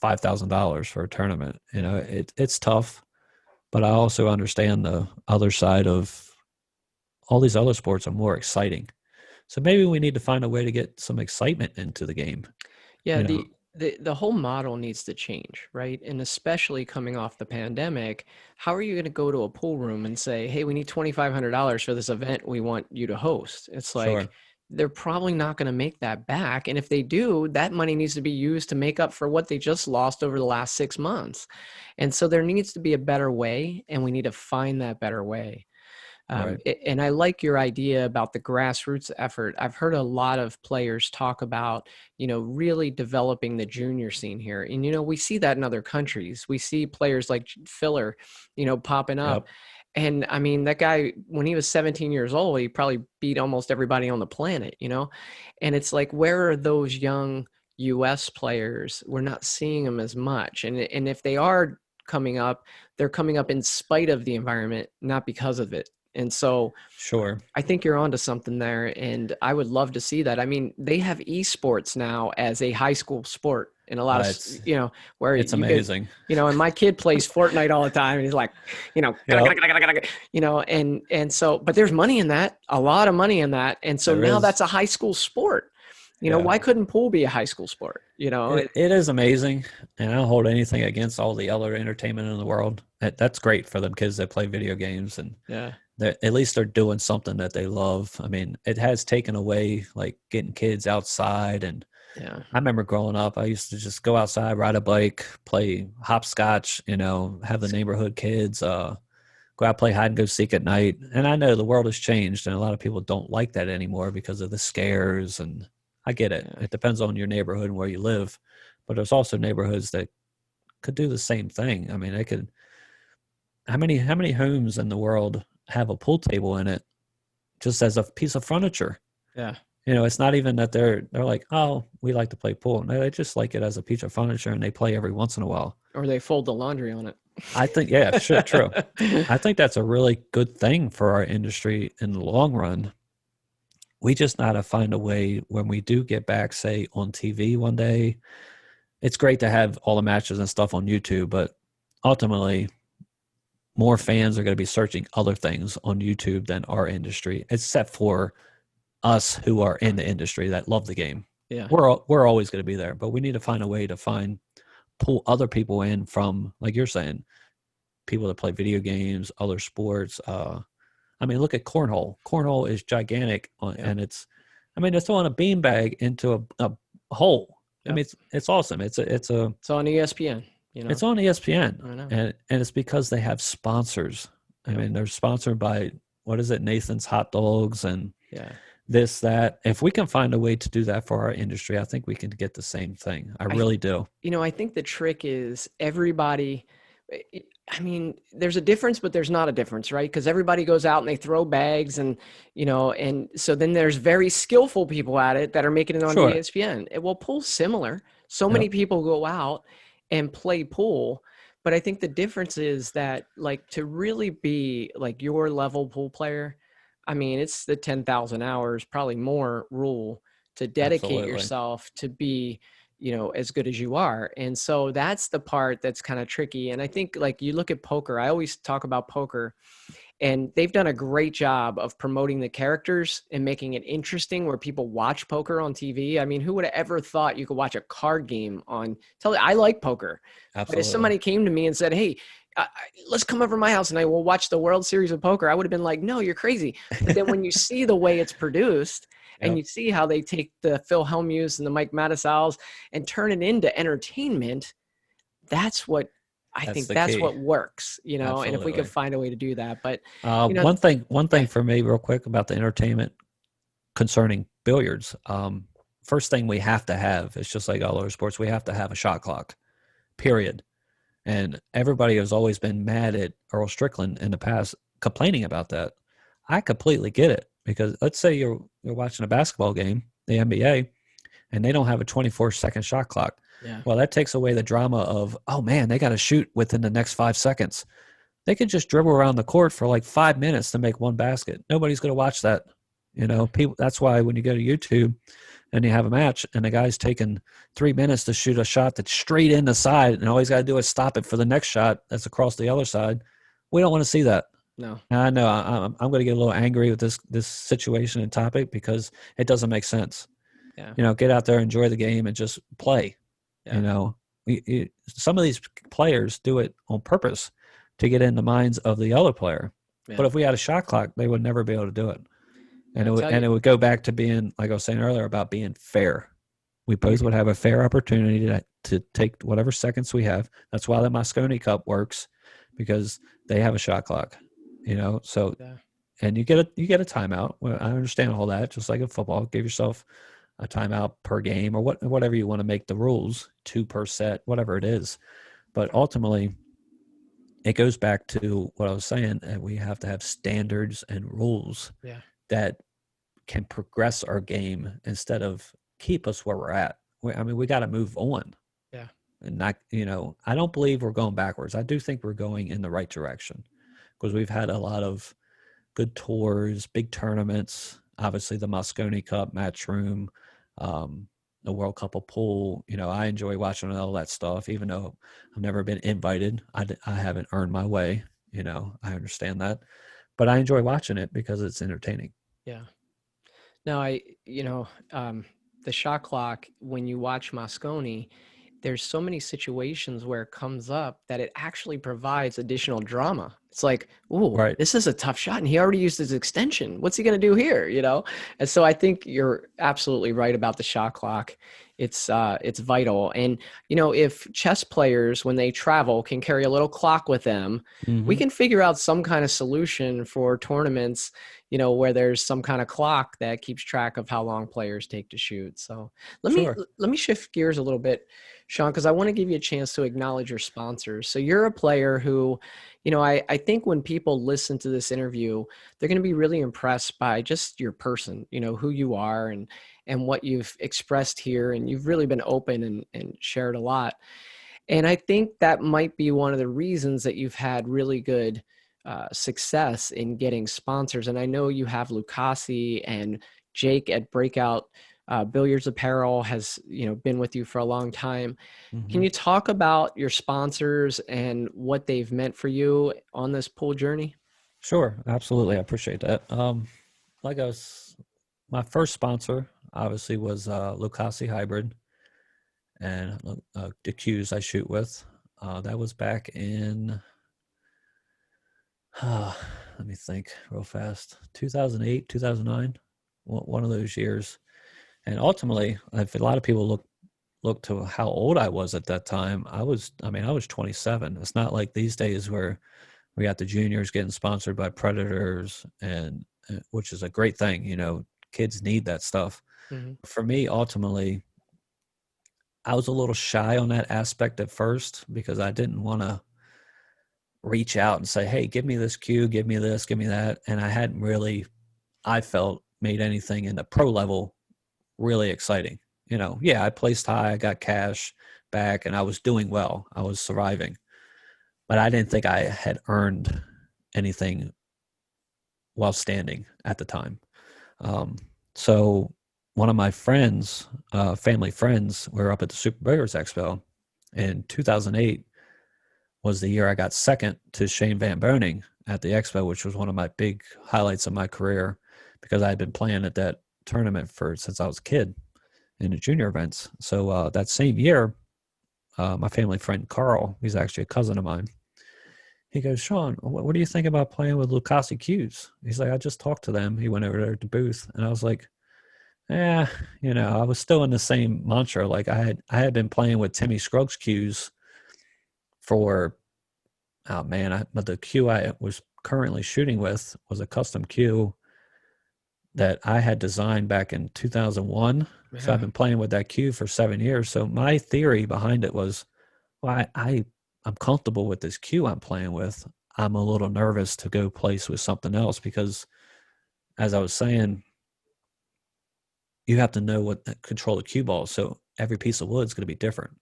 $5,000 for a tournament. You know, it's tough, but I also understand the other side of all these other sports are more exciting. So maybe we need to find a way to get some excitement into the game. Yeah, you know? the whole model needs to change, right? And especially coming off the pandemic, how are you going to go to a pool room and say, hey, we need $2,500 for this event we want you to host? It's like, Sure. they're probably not going to make that back. And if they do, that money needs to be used to make up for what they just lost over the last 6 months. And so there needs to be a better way, and we need to find that better way. Right. And I like your idea about the grassroots effort. I've heard a lot of players talk about, you know, really developing the junior scene here. And, you know, we see that in other countries. We see players like Filler, you know, popping up. Yep. And I mean, that guy, when he was 17 years old, he probably beat almost everybody on the planet, you know? And it's like, where are those young US players? We're not seeing them as much. And if they are coming up, they're coming up in spite of the environment, not because of it. And so Sure. I think you're onto something there, and I would love to see that. I mean, they have esports now as a high school sport in a lot of, you know, where it's you amazing. you know, and my kid plays Fortnite all the time, and he's like, you know, Yep. you know, and so, but there's money in that, a lot of money in that, and so There now is. that's a high school sport. You know, Yeah. why couldn't pool be a high school sport? You know, It is amazing, and I don't hold anything against all the other entertainment in the world. That's great for them kids that play video games, and yeah, at least they're doing something that they love. I mean, it has taken away like getting kids outside. And yeah. I remember growing up, I used to just go outside, ride a bike, play hopscotch, you know, have the neighborhood kids go out, play hide and go seek at night. And I know the world has changed, and a lot of people don't like that anymore because of the scares. And I get it. Yeah. It depends on your neighborhood and where you live. But there's also neighborhoods that could do the same thing. I mean, they could. How many homes in the world have a pool table in it just as a piece of furniture? Yeah. You know, it's not even that they're like, oh, we like to play pool. No, they just like it as a piece of furniture, and they play every once in a while. Or they fold the laundry on it. I think, yeah, sure, true. I think that's a really good thing for our industry in the long run. We just got to find a way when we do get back, say, on TV one day. It's great to have all the matches and stuff on YouTube, but ultimately, more fans are going to be searching other things on YouTube than our industry, except for us who are in the industry that love the game. Yeah. We're always going to be there, but we need to find a way to pull other people in from, like you're saying, people that play video games, other sports. I mean, look at cornhole. Cornhole is gigantic, and it's throwing a beanbag into a hole. Yep. I mean, it's awesome. It's on ESPN. You know? It's on ESPN, I know. and it's because they have sponsors. I mean, they're sponsored by, what is it, Nathan's Hot Dogs and this, that. If we can find a way to do that for our industry, I think we can get the same thing. I really do. You know, I think the trick is everybody. I mean, there's a difference, but there's not a difference, right? Because everybody goes out and they throw bags, and you know, and so then there's very skillful people at it that are making it on ESPN. Well, pool's similar. So many people go out and play pool, but I think the difference is that, like, to really be like your level pool player, I mean, it's the 10,000 hours, probably more rule to dedicate yourself to be, as good as you are. And so that's the part that's kind of tricky. And I think like you look at poker, I always talk about poker, and they've done a great job of promoting the characters and making it interesting where people watch poker on TV. I mean, who would have ever thought you could watch a card game on television? I like poker. But if Absolutely. somebody came to me and said, hey, let's come over to my house and I will watch the World Series of Poker, I would have been like, no, you're crazy. But then when you see the way it's produced and Yep. you see how they take the Phil Hellmuths and the Mike Mattisals and turn it into entertainment, that's what I That's think the that's key. what works, and if we could Absolutely. find a way to do that. But One thing for me real quick about the entertainment concerning billiards. First thing we have to have, it's just like all other sports, we have to have a shot clock, period. And everybody has always been mad at Earl Strickland in the past, complaining about that. I completely get it, because let's say you're watching a basketball game, the NBA, and they don't have a 24-second shot clock. Yeah. Well, that takes away the drama of, oh man, they got to shoot within the next 5 seconds. They can just dribble around the court for like 5 minutes to make one basket. Nobody's going to watch that. People. That's why when you go to YouTube and you have a match and the guy's taking 3 minutes to shoot a shot that's straight in the side, and all he's got to do is stop it for the next shot that's across the other side, we don't want to see that. No. And I know I'm going to get a little angry with this situation and topic, because it doesn't make sense. Yeah. Get out there, enjoy the game, and just play. Yeah. Some of these players do it on purpose to get in the minds of the other player. Yeah. But if we had a shot clock, they would never be able to do it. And it would go back to being, like I was saying earlier, about being fair. We both would have a fair opportunity to take whatever seconds we have. That's why the Mosconi Cup works, because they have a shot clock. So Yeah. and you get a timeout. Well, I understand all that. Just like in football, give yourself a timeout per game, or whatever you want to make the rules, 2 per set, whatever it is. But ultimately, it goes back to what I was saying, that we have to have standards and rules that can progress our game instead of keep us where we're at. We got to move on. Yeah. And not, I don't believe we're going backwards. I do think we're going in the right direction, because we've had a lot of good tours, big tournaments, obviously the Mosconi Cup, Matchroom, the World Cup of Pool. I enjoy watching all that stuff, even though I've never been invited. I haven't earned my way. I understand that, but I enjoy watching it because it's entertaining. Yeah. No, the shot clock, when you watch Mosconi, there's so many situations where it comes up that it actually provides additional drama. It's like, ooh, Right. This is a tough shot, and he already used his extension. What's he going to do here? And so I think you're absolutely right about the shot clock. It's vital. And, if chess players, when they travel, can carry a little clock with them, we can figure out some kind of solution for tournaments, where there's some kind of clock that keeps track of how long players take to shoot. So let me shift gears a little bit, Shaun, because I want to give you a chance to acknowledge your sponsors. So you're a player who, I think when people listen to this interview, they're going to be really impressed by just your person, who you are and what you've expressed here. And you've really been open and shared a lot. And I think that might be one of the reasons that you've had really good success in getting sponsors. And I know you have Lucasi and Jake at Breakout Billiards Apparel has, been with you for a long time. Can you talk about your sponsors and what they've meant for you on this pool journey? Sure. Absolutely. I appreciate that. My first sponsor obviously was Lucasi Hybrid and the cues I shoot with. That was back in, let me think real fast, 2008, 2009, one of those years. And ultimately, if a lot of people look to how old I was at that time, I was 27. It's not like these days where we got the juniors getting sponsored by Predators, and which is a great thing. Kids need that stuff. For me, ultimately, I was a little shy on that aspect at first, because I didn't want to reach out and say, hey, give me this cue, give me this, give me that. And I hadn't really, I felt, made anything in the pro level really exciting. I placed high, I got cash back, and I was doing well. I was surviving. But I didn't think I had earned anything while standing at the time. So one of my friends, family friends, we were up at the Super Billiards Expo in 2008 was the year I got second to Shane Van Boning at the Expo, which was one of my big highlights of my career because I had been playing at that tournament since I was a kid in the junior events. So that same year, my family friend Carl, he's actually a cousin of mine, he goes, Shaun, what do you think about playing with Lucasi cues? He's like, I just talked to them. He went over there to the booth, and I was like, I was still in the same mantra. Like I had been playing with Timmy Scruggs cues for, but the cue I was currently shooting with was a custom cue that I had designed back in 2001. Yeah. So I've been playing with that cue for 7 years. So my theory behind it was, well, I'm comfortable with this cue I'm playing with. I'm a little nervous to go place with something else because, as I was saying, you have to know what control the cue ball. So every piece of wood is going to be different.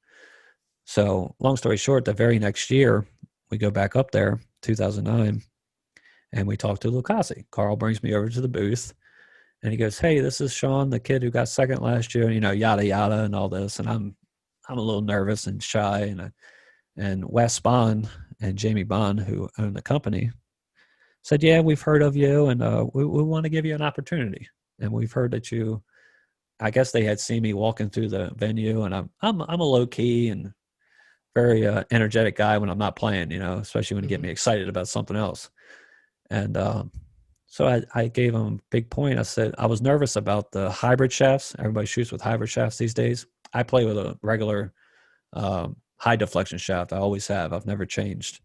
So long story short, the very next year, we go back up there, 2009, and we talk to Lucasi. Carl brings me over to the booth, and he goes, hey, this is Shaun, the kid who got second last year, yada, yada, and all this. And I'm a little nervous and shy. And Wes Bond and Jamie Bond, who own the company, said, yeah, we've heard of you, and we want to give you an opportunity. And we've heard that I guess they had seen me walking through the venue, and I'm a low key and very energetic guy when I'm not playing, especially when you get me excited about something else. And so I gave him a big point. I said, I was nervous about the hybrid shafts. Everybody shoots with hybrid shafts these days. I play with a regular high deflection shaft. I always have. I've never changed.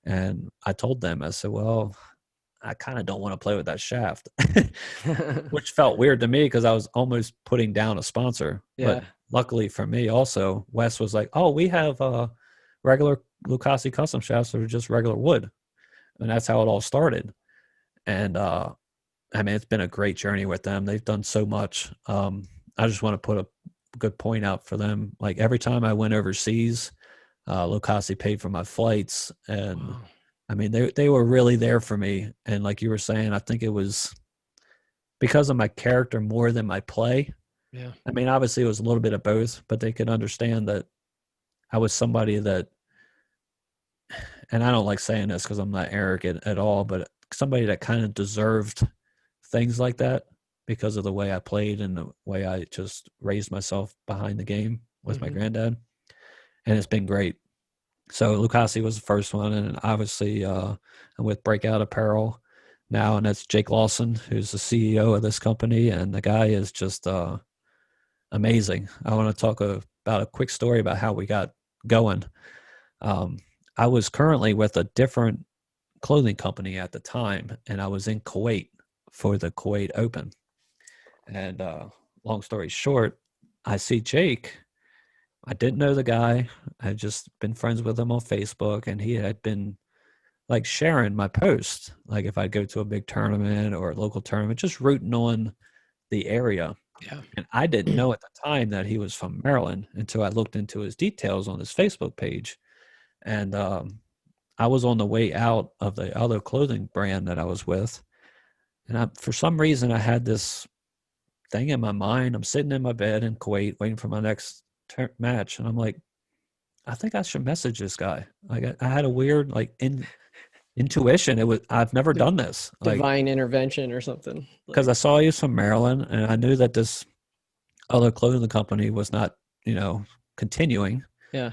And I told them, I said, well, I kind of don't want to play with that shaft, which felt weird to me because I was almost putting down a sponsor. Yeah. But luckily for me also, Wes was like, oh, we have regular Lucasi custom shafts that are just regular wood. And that's how it all started. And it's been a great journey with them. They've done so much. I just want to put a good point out for them. Like every time I went overseas, Lucasi paid for my flights, and wow. They were really there for me. And like you were saying, I think it was because of my character more than my play. Yeah. Obviously it was a little bit of both, but they could understand that I was somebody that, and I don't like saying this because I'm not arrogant at all, but somebody that kind of deserved things like that because of the way I played and the way I just raised myself behind the game with my granddad. And it's been great. So Lucasi was the first one, and obviously I'm with Breakout Apparel now, and that's Jake Lawson, who's the CEO of this company, and the guy is just amazing. I want to talk about a quick story about how we got going. I was currently with a different clothing company at the time, and I was in Kuwait for the Kuwait Open. And long story short, I see Jake. I didn't know the guy. I had just been friends with him on Facebook, and he had been like sharing my posts. Like if I'd go to a big tournament or a local tournament, just rooting on the area. Yeah. And I didn't know at the time that he was from Maryland until I looked into his details on his Facebook page. And I was on the way out of the other clothing brand that I was with. And for some reason, I had this thing in my mind. I'm sitting in my bed in Kuwait waiting for my next match, and I'm like, I think I should message this guy. Like I had a weird intuition. I've never done this. Divine intervention or something. Because I saw he was from Maryland, and I knew that this other clothing company was not, continuing. Yeah.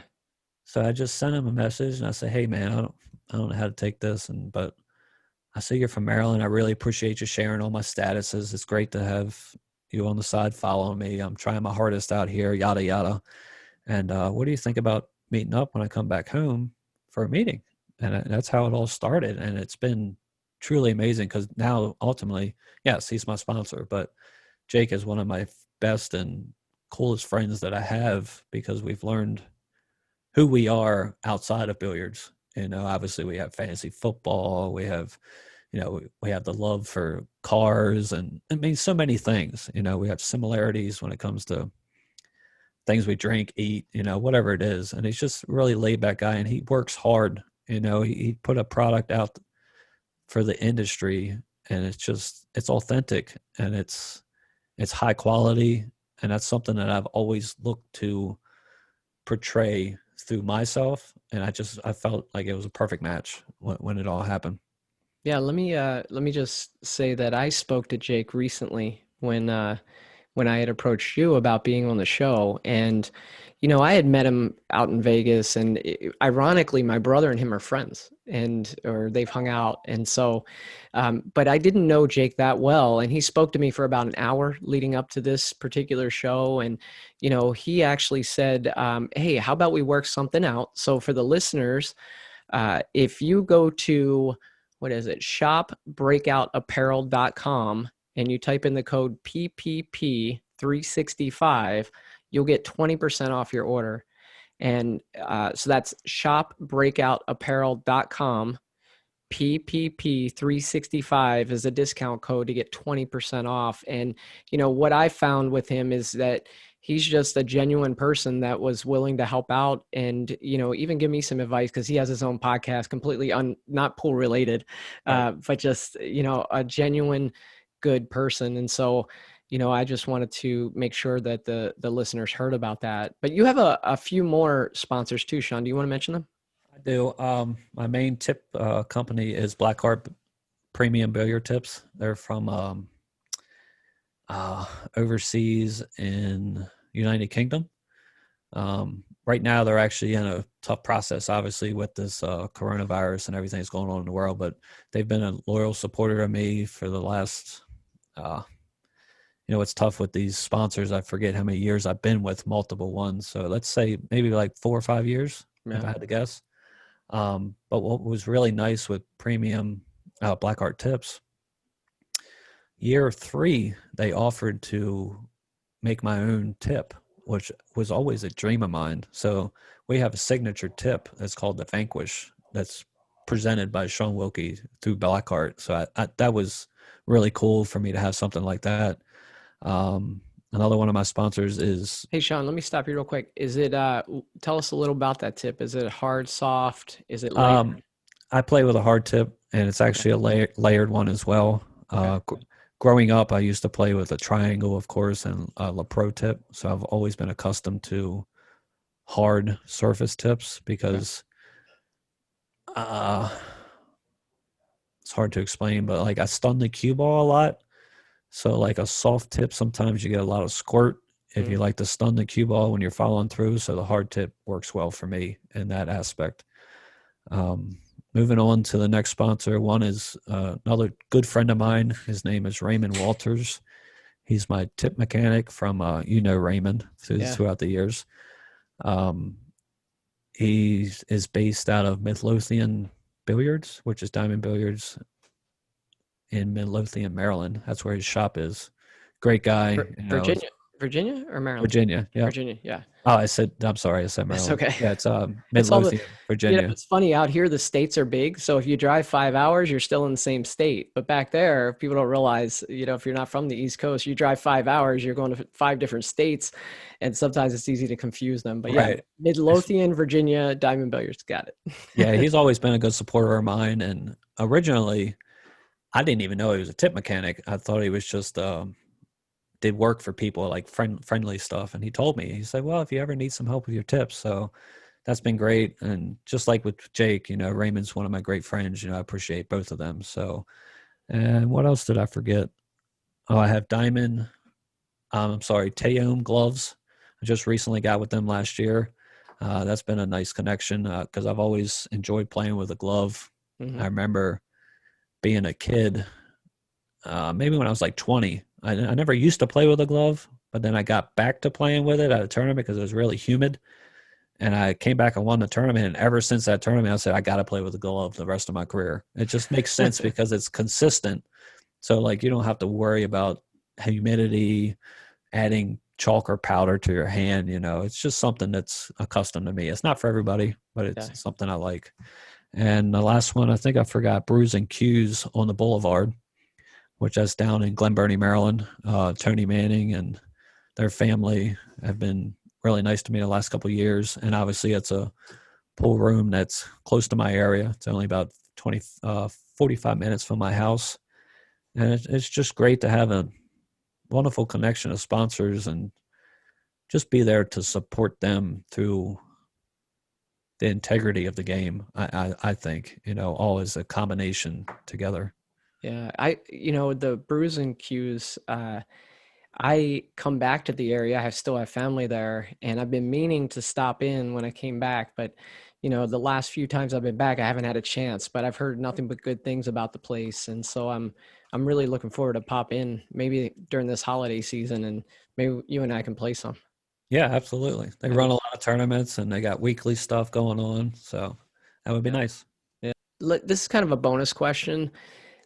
So I just sent him a message, and I said, hey man, I don't know how to take this, but I see you're from Maryland. I really appreciate you sharing all my statuses. It's great to have you on the side following me. I'm trying my hardest out here, yada, yada. And what do you think about meeting up when I come back home for a meeting? And that's how it all started. And it's been truly amazing because now ultimately, yes, he's my sponsor, but Jake is one of my best and coolest friends that I have because we've learned who we are outside of billiards. Obviously we have fantasy football, we have we have the love for cars and so many things. We have similarities when it comes to things we drink, eat, whatever it is. And he's just really laid back guy, and he works hard. He put a product out for the industry, and it's authentic, and it's it's high quality, and that's something that I've always looked to portray through myself. And I felt like it was a perfect match when it all happened. Yeah, let me just say that I spoke to Jake recently when I had approached you about being on the show. And, I had met him out in Vegas, and ironically, my brother and him are friends, or they've hung out. And so, but I didn't know Jake that well. And he spoke to me for about an hour leading up to this particular show. And, he actually said, hey, how about we work something out? So for the listeners, if you go to, what is it, shopbreakoutapparel.com, and you type in the code PPP365, you'll get 20% off your order. And so that's shopbreakoutapparel.com. PPP365 is a discount code to get 20% off. And, what I found with him is that he's just a genuine person that was willing to help out and, even give me some advice, because he has his own podcast, completely not pool related, but just, a genuine good person. And so, I just wanted to make sure that the listeners heard about that. But you have a few more sponsors too, Shaun. Do you want to mention them? I do. My main tip company is Blackheart Premium Billiard Tips. They're from overseas in United Kingdom. Right now, they're actually in a tough process, obviously, with this coronavirus and everything that's going on in the world. But they've been a loyal supporter of me for the last, it's tough with these sponsors. I forget how many years I've been with multiple ones. So let's say maybe like 4 or 5 years, if I had to guess. But what was really nice with premium Blackheart tips, year 3, they offered to make my own tip, which was always a dream of mine. So we have a signature tip that's called the Vanquish that's presented by Shaun Wilkie through Blackheart. So that was really cool for me to have something like that. Another one of my sponsors is... Hey, Shaun, let me stop you real quick. Is it, tell us a little about that tip. Is it hard, soft? Is it layered? I play with a hard tip, and it's actually a layered one as well. Okay. Growing up, I used to play with a triangle, of course, and a La Pro tip. So I've always been accustomed to hard surface tips because it's hard to explain, but like I stun the cue ball a lot. So like a soft tip, sometimes you get a lot of squirt if you like to stun the cue ball when you're following through. So the hard tip works well for me in that aspect. Moving on to the next sponsor, one is another good friend of mine. His name is Raymond Walters. He's my tip mechanic from, Raymond throughout the years. He is based out of Midlothian Billiards, which is Diamond Billiards in Midlothian, Maryland. That's where his shop is. Great guy. Virginia or Maryland? Virginia, yeah. Virginia, yeah. Oh, I'm sorry, I said Maryland. It's okay. Yeah, it's Midlothian, Virginia. It's funny, out here the states are big, so if you drive 5 hours, you're still in the same state. But back there, people don't realize, if you're not from the East Coast, you drive 5 hours, you're going to 5 different states, and sometimes it's easy to confuse them. But yeah, right. Midlothian, Virginia, Diamond Billiards, got it. Yeah, he's always been a good supporter of mine, and originally, I didn't even know he was a tip mechanic. I thought he was just did work for people, like friendly stuff. And he told me, he said, well, if you ever need some help with your tips. So that's been great. And just like with Jake, Raymond's one of my great friends. I appreciate both of them. So, and what else did I forget? Oh, I have Taom gloves. I just recently got with them last year. That's been a nice connection because I've always enjoyed playing with a glove. Mm-hmm. I remember being a kid, maybe when I was like 20, I never used to play with a glove, but then I got back to playing with it at a tournament because it was really humid. And I came back and won the tournament. And ever since that tournament, I said, I got to play with a glove the rest of my career. It just makes sense because it's consistent. So like, you don't have to worry about humidity, adding chalk or powder to your hand. It's just something that's accustomed to me. It's not for everybody, but it's something I like. And the last one, I think I forgot, Brews and Q's on the Boulevard, which is down in Glen Burnie, Maryland. Tony Manning and their family have been really nice to me the last couple of years. And obviously it's a pool room that's close to my area. It's only about 45 minutes from my house. And it's just great to have wonderful connection of sponsors and just be there to support them through the integrity of the game. I think, all is a combination together. Yeah. The Brews and Q's, I come back to the area. I still have family there, and I've been meaning to stop in when I came back. But, the last few times I've been back, I haven't had a chance, but I've heard nothing but good things about the place. And so I'm really looking forward to pop in maybe during this holiday season, and maybe you and I can play some. Yeah, absolutely. They run a lot of tournaments and they got weekly stuff going on. So that would be nice. Yeah. This is kind of a bonus question.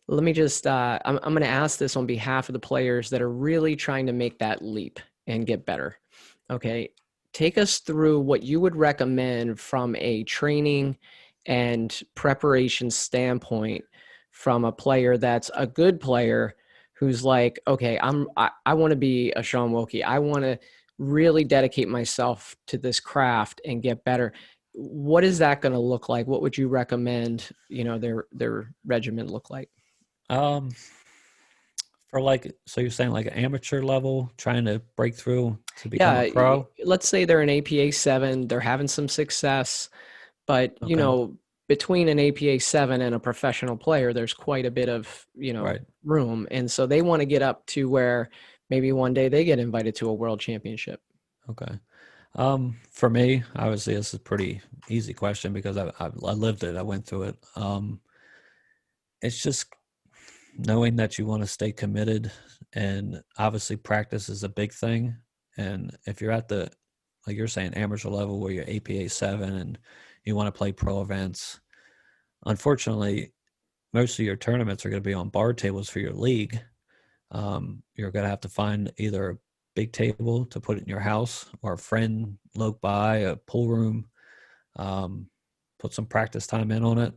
Let me just, I'm going to ask this on behalf of the players that are really trying to make that leap and get better. Okay. Take us through what you would recommend from a training and preparation standpoint from a player that's a good player who's like, okay, I want to be a Shaun Wilkie. I want to really dedicate myself to this craft and get better. What is that going to look like? What would you recommend, their regimen look like? So you're saying like an amateur level, trying to break through to become a pro? Let's say they're an APA 7, they're having some success, but Okay. between an APA 7 and a professional player, there's quite a bit of, Right. room. And so they want to get up to where maybe one day they get invited to a world championship. Okay. For me, obviously, this is a pretty easy question because I lived it. I went through it. It's just knowing that you want to stay committed, and obviously practice is a big thing. And if you're at the, like you're saying, amateur level where you're APA 7 and you want to play pro events, unfortunately, most of your tournaments are going to be on bar tables for your league. You're going to have to find either a big table to put it in your house or a friend local by a pool room, put some practice time in on it.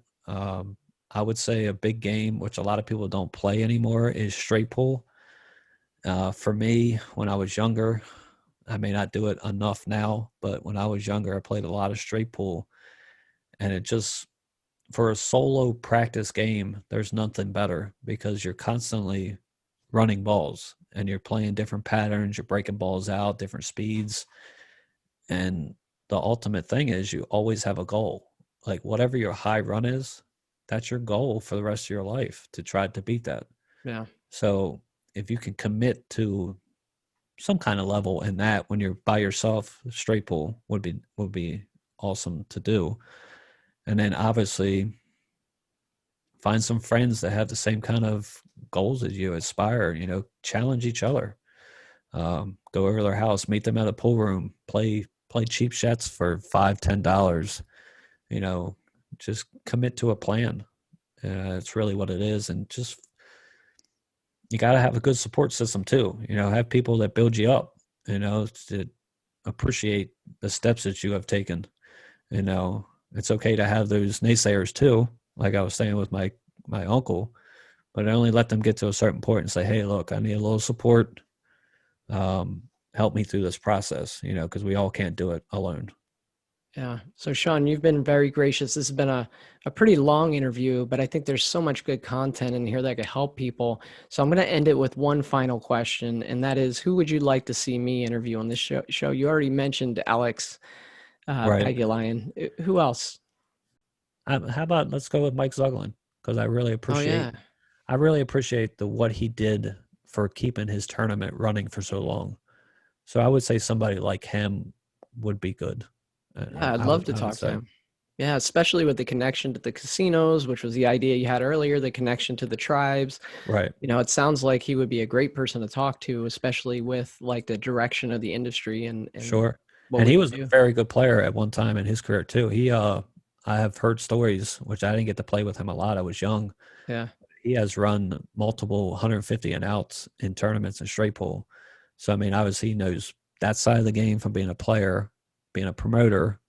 I would say a big game, which a lot of people don't play anymore, is straight pool. For me, when I was younger, I may not do it enough now, but when I was younger, I played a lot of straight pool. And it just, for a solo practice game, there's nothing better because you're constantly running balls and you're playing different patterns, you're breaking balls out, different speeds. And the ultimate thing is you always have a goal. Like whatever your high run is, that's your goal for the rest of your life to try to beat that. Yeah. So if you can commit to some kind of level in that when you're by yourself, straight pool would be awesome to do. And then obviously find some friends that have the same kind of goals as you, aspire, challenge each other. Go over to their house, meet them at a pool room, play cheap shots for $5-10, just commit to a plan. It's really what it is. And just, you got to have a good support system too, have people that build you up, to appreciate the steps that you have taken. It's okay to have those naysayers too. Like I was saying with my uncle, but I only let them get to a certain point and say, hey, look, I need a little support. Help me through this process, because we all can't do it alone. Yeah. So Shaun, you've been very gracious. This has been a pretty long interview, but I think there's so much good content in here that could help people. So I'm going to end it with one final question, and that is, who would you like to see me interview on this show? You already mentioned Alex Right. Pagulayan. Who else? How about let's go with Mike Zuglin, because I really appreciate what he did for keeping his tournament running for so long. So I would say somebody like him would be good. Yeah, I'd love to talk to him. Yeah, especially with the connection to the casinos, which was the idea you had earlier, the connection to the tribes. Right. It sounds like he would be a great person to talk to, especially with like the direction of the industry and sure. And he was a very good player at one time in his career too. I have heard stories, which I didn't get to play with him a lot. I was young. Yeah. He has run multiple 150 and outs in tournaments and straight pool. So, I mean, obviously he knows that side of the game from being a player, being a promoter,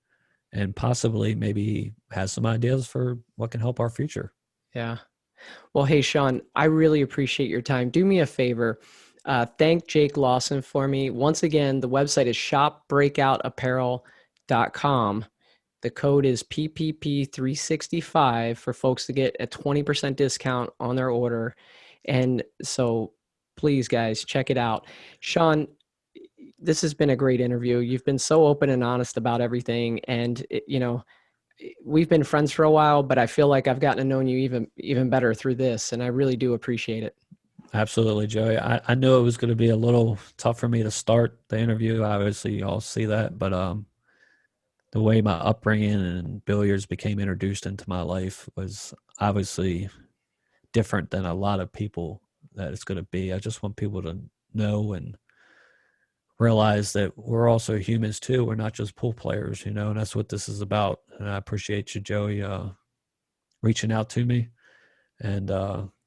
and possibly maybe has some ideas for what can help our future. Yeah. Well, hey, Shaun, I really appreciate your time. Do me a favor. Thank Jake Lawson for me. Once again, the website is shopbreakoutapparel.com. The code is PPP365 for folks to get a 20% discount on their order. And so Please, guys, check it out. Shaun, this has been a great interview. You've been so open and honest about everything. And, we've been friends for a while, but I feel like I've gotten to know you even better through this. And I really do appreciate it. Absolutely, Joey. I knew it was going to be a little tough for me to start the interview. Obviously, you all see that. But the way my upbringing and billiards became introduced into my life was obviously different than a lot of people that it's going to be. I just want people to know and realize that we're also humans too. We're not just pool players, and that's what this is about. And I appreciate you, Joey, reaching out to me and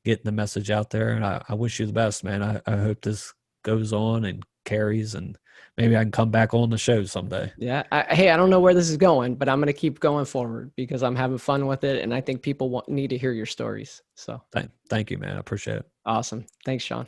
getting the message out there. And I wish you the best, man. I hope this goes on and carries, and maybe I can come back on the show someday. Yeah. Hey, I don't know where this is going, but I'm going to keep going forward because I'm having fun with it. And I think people need to hear your stories. So Thank you, man. I appreciate it. awesome. Thanks, Shaun.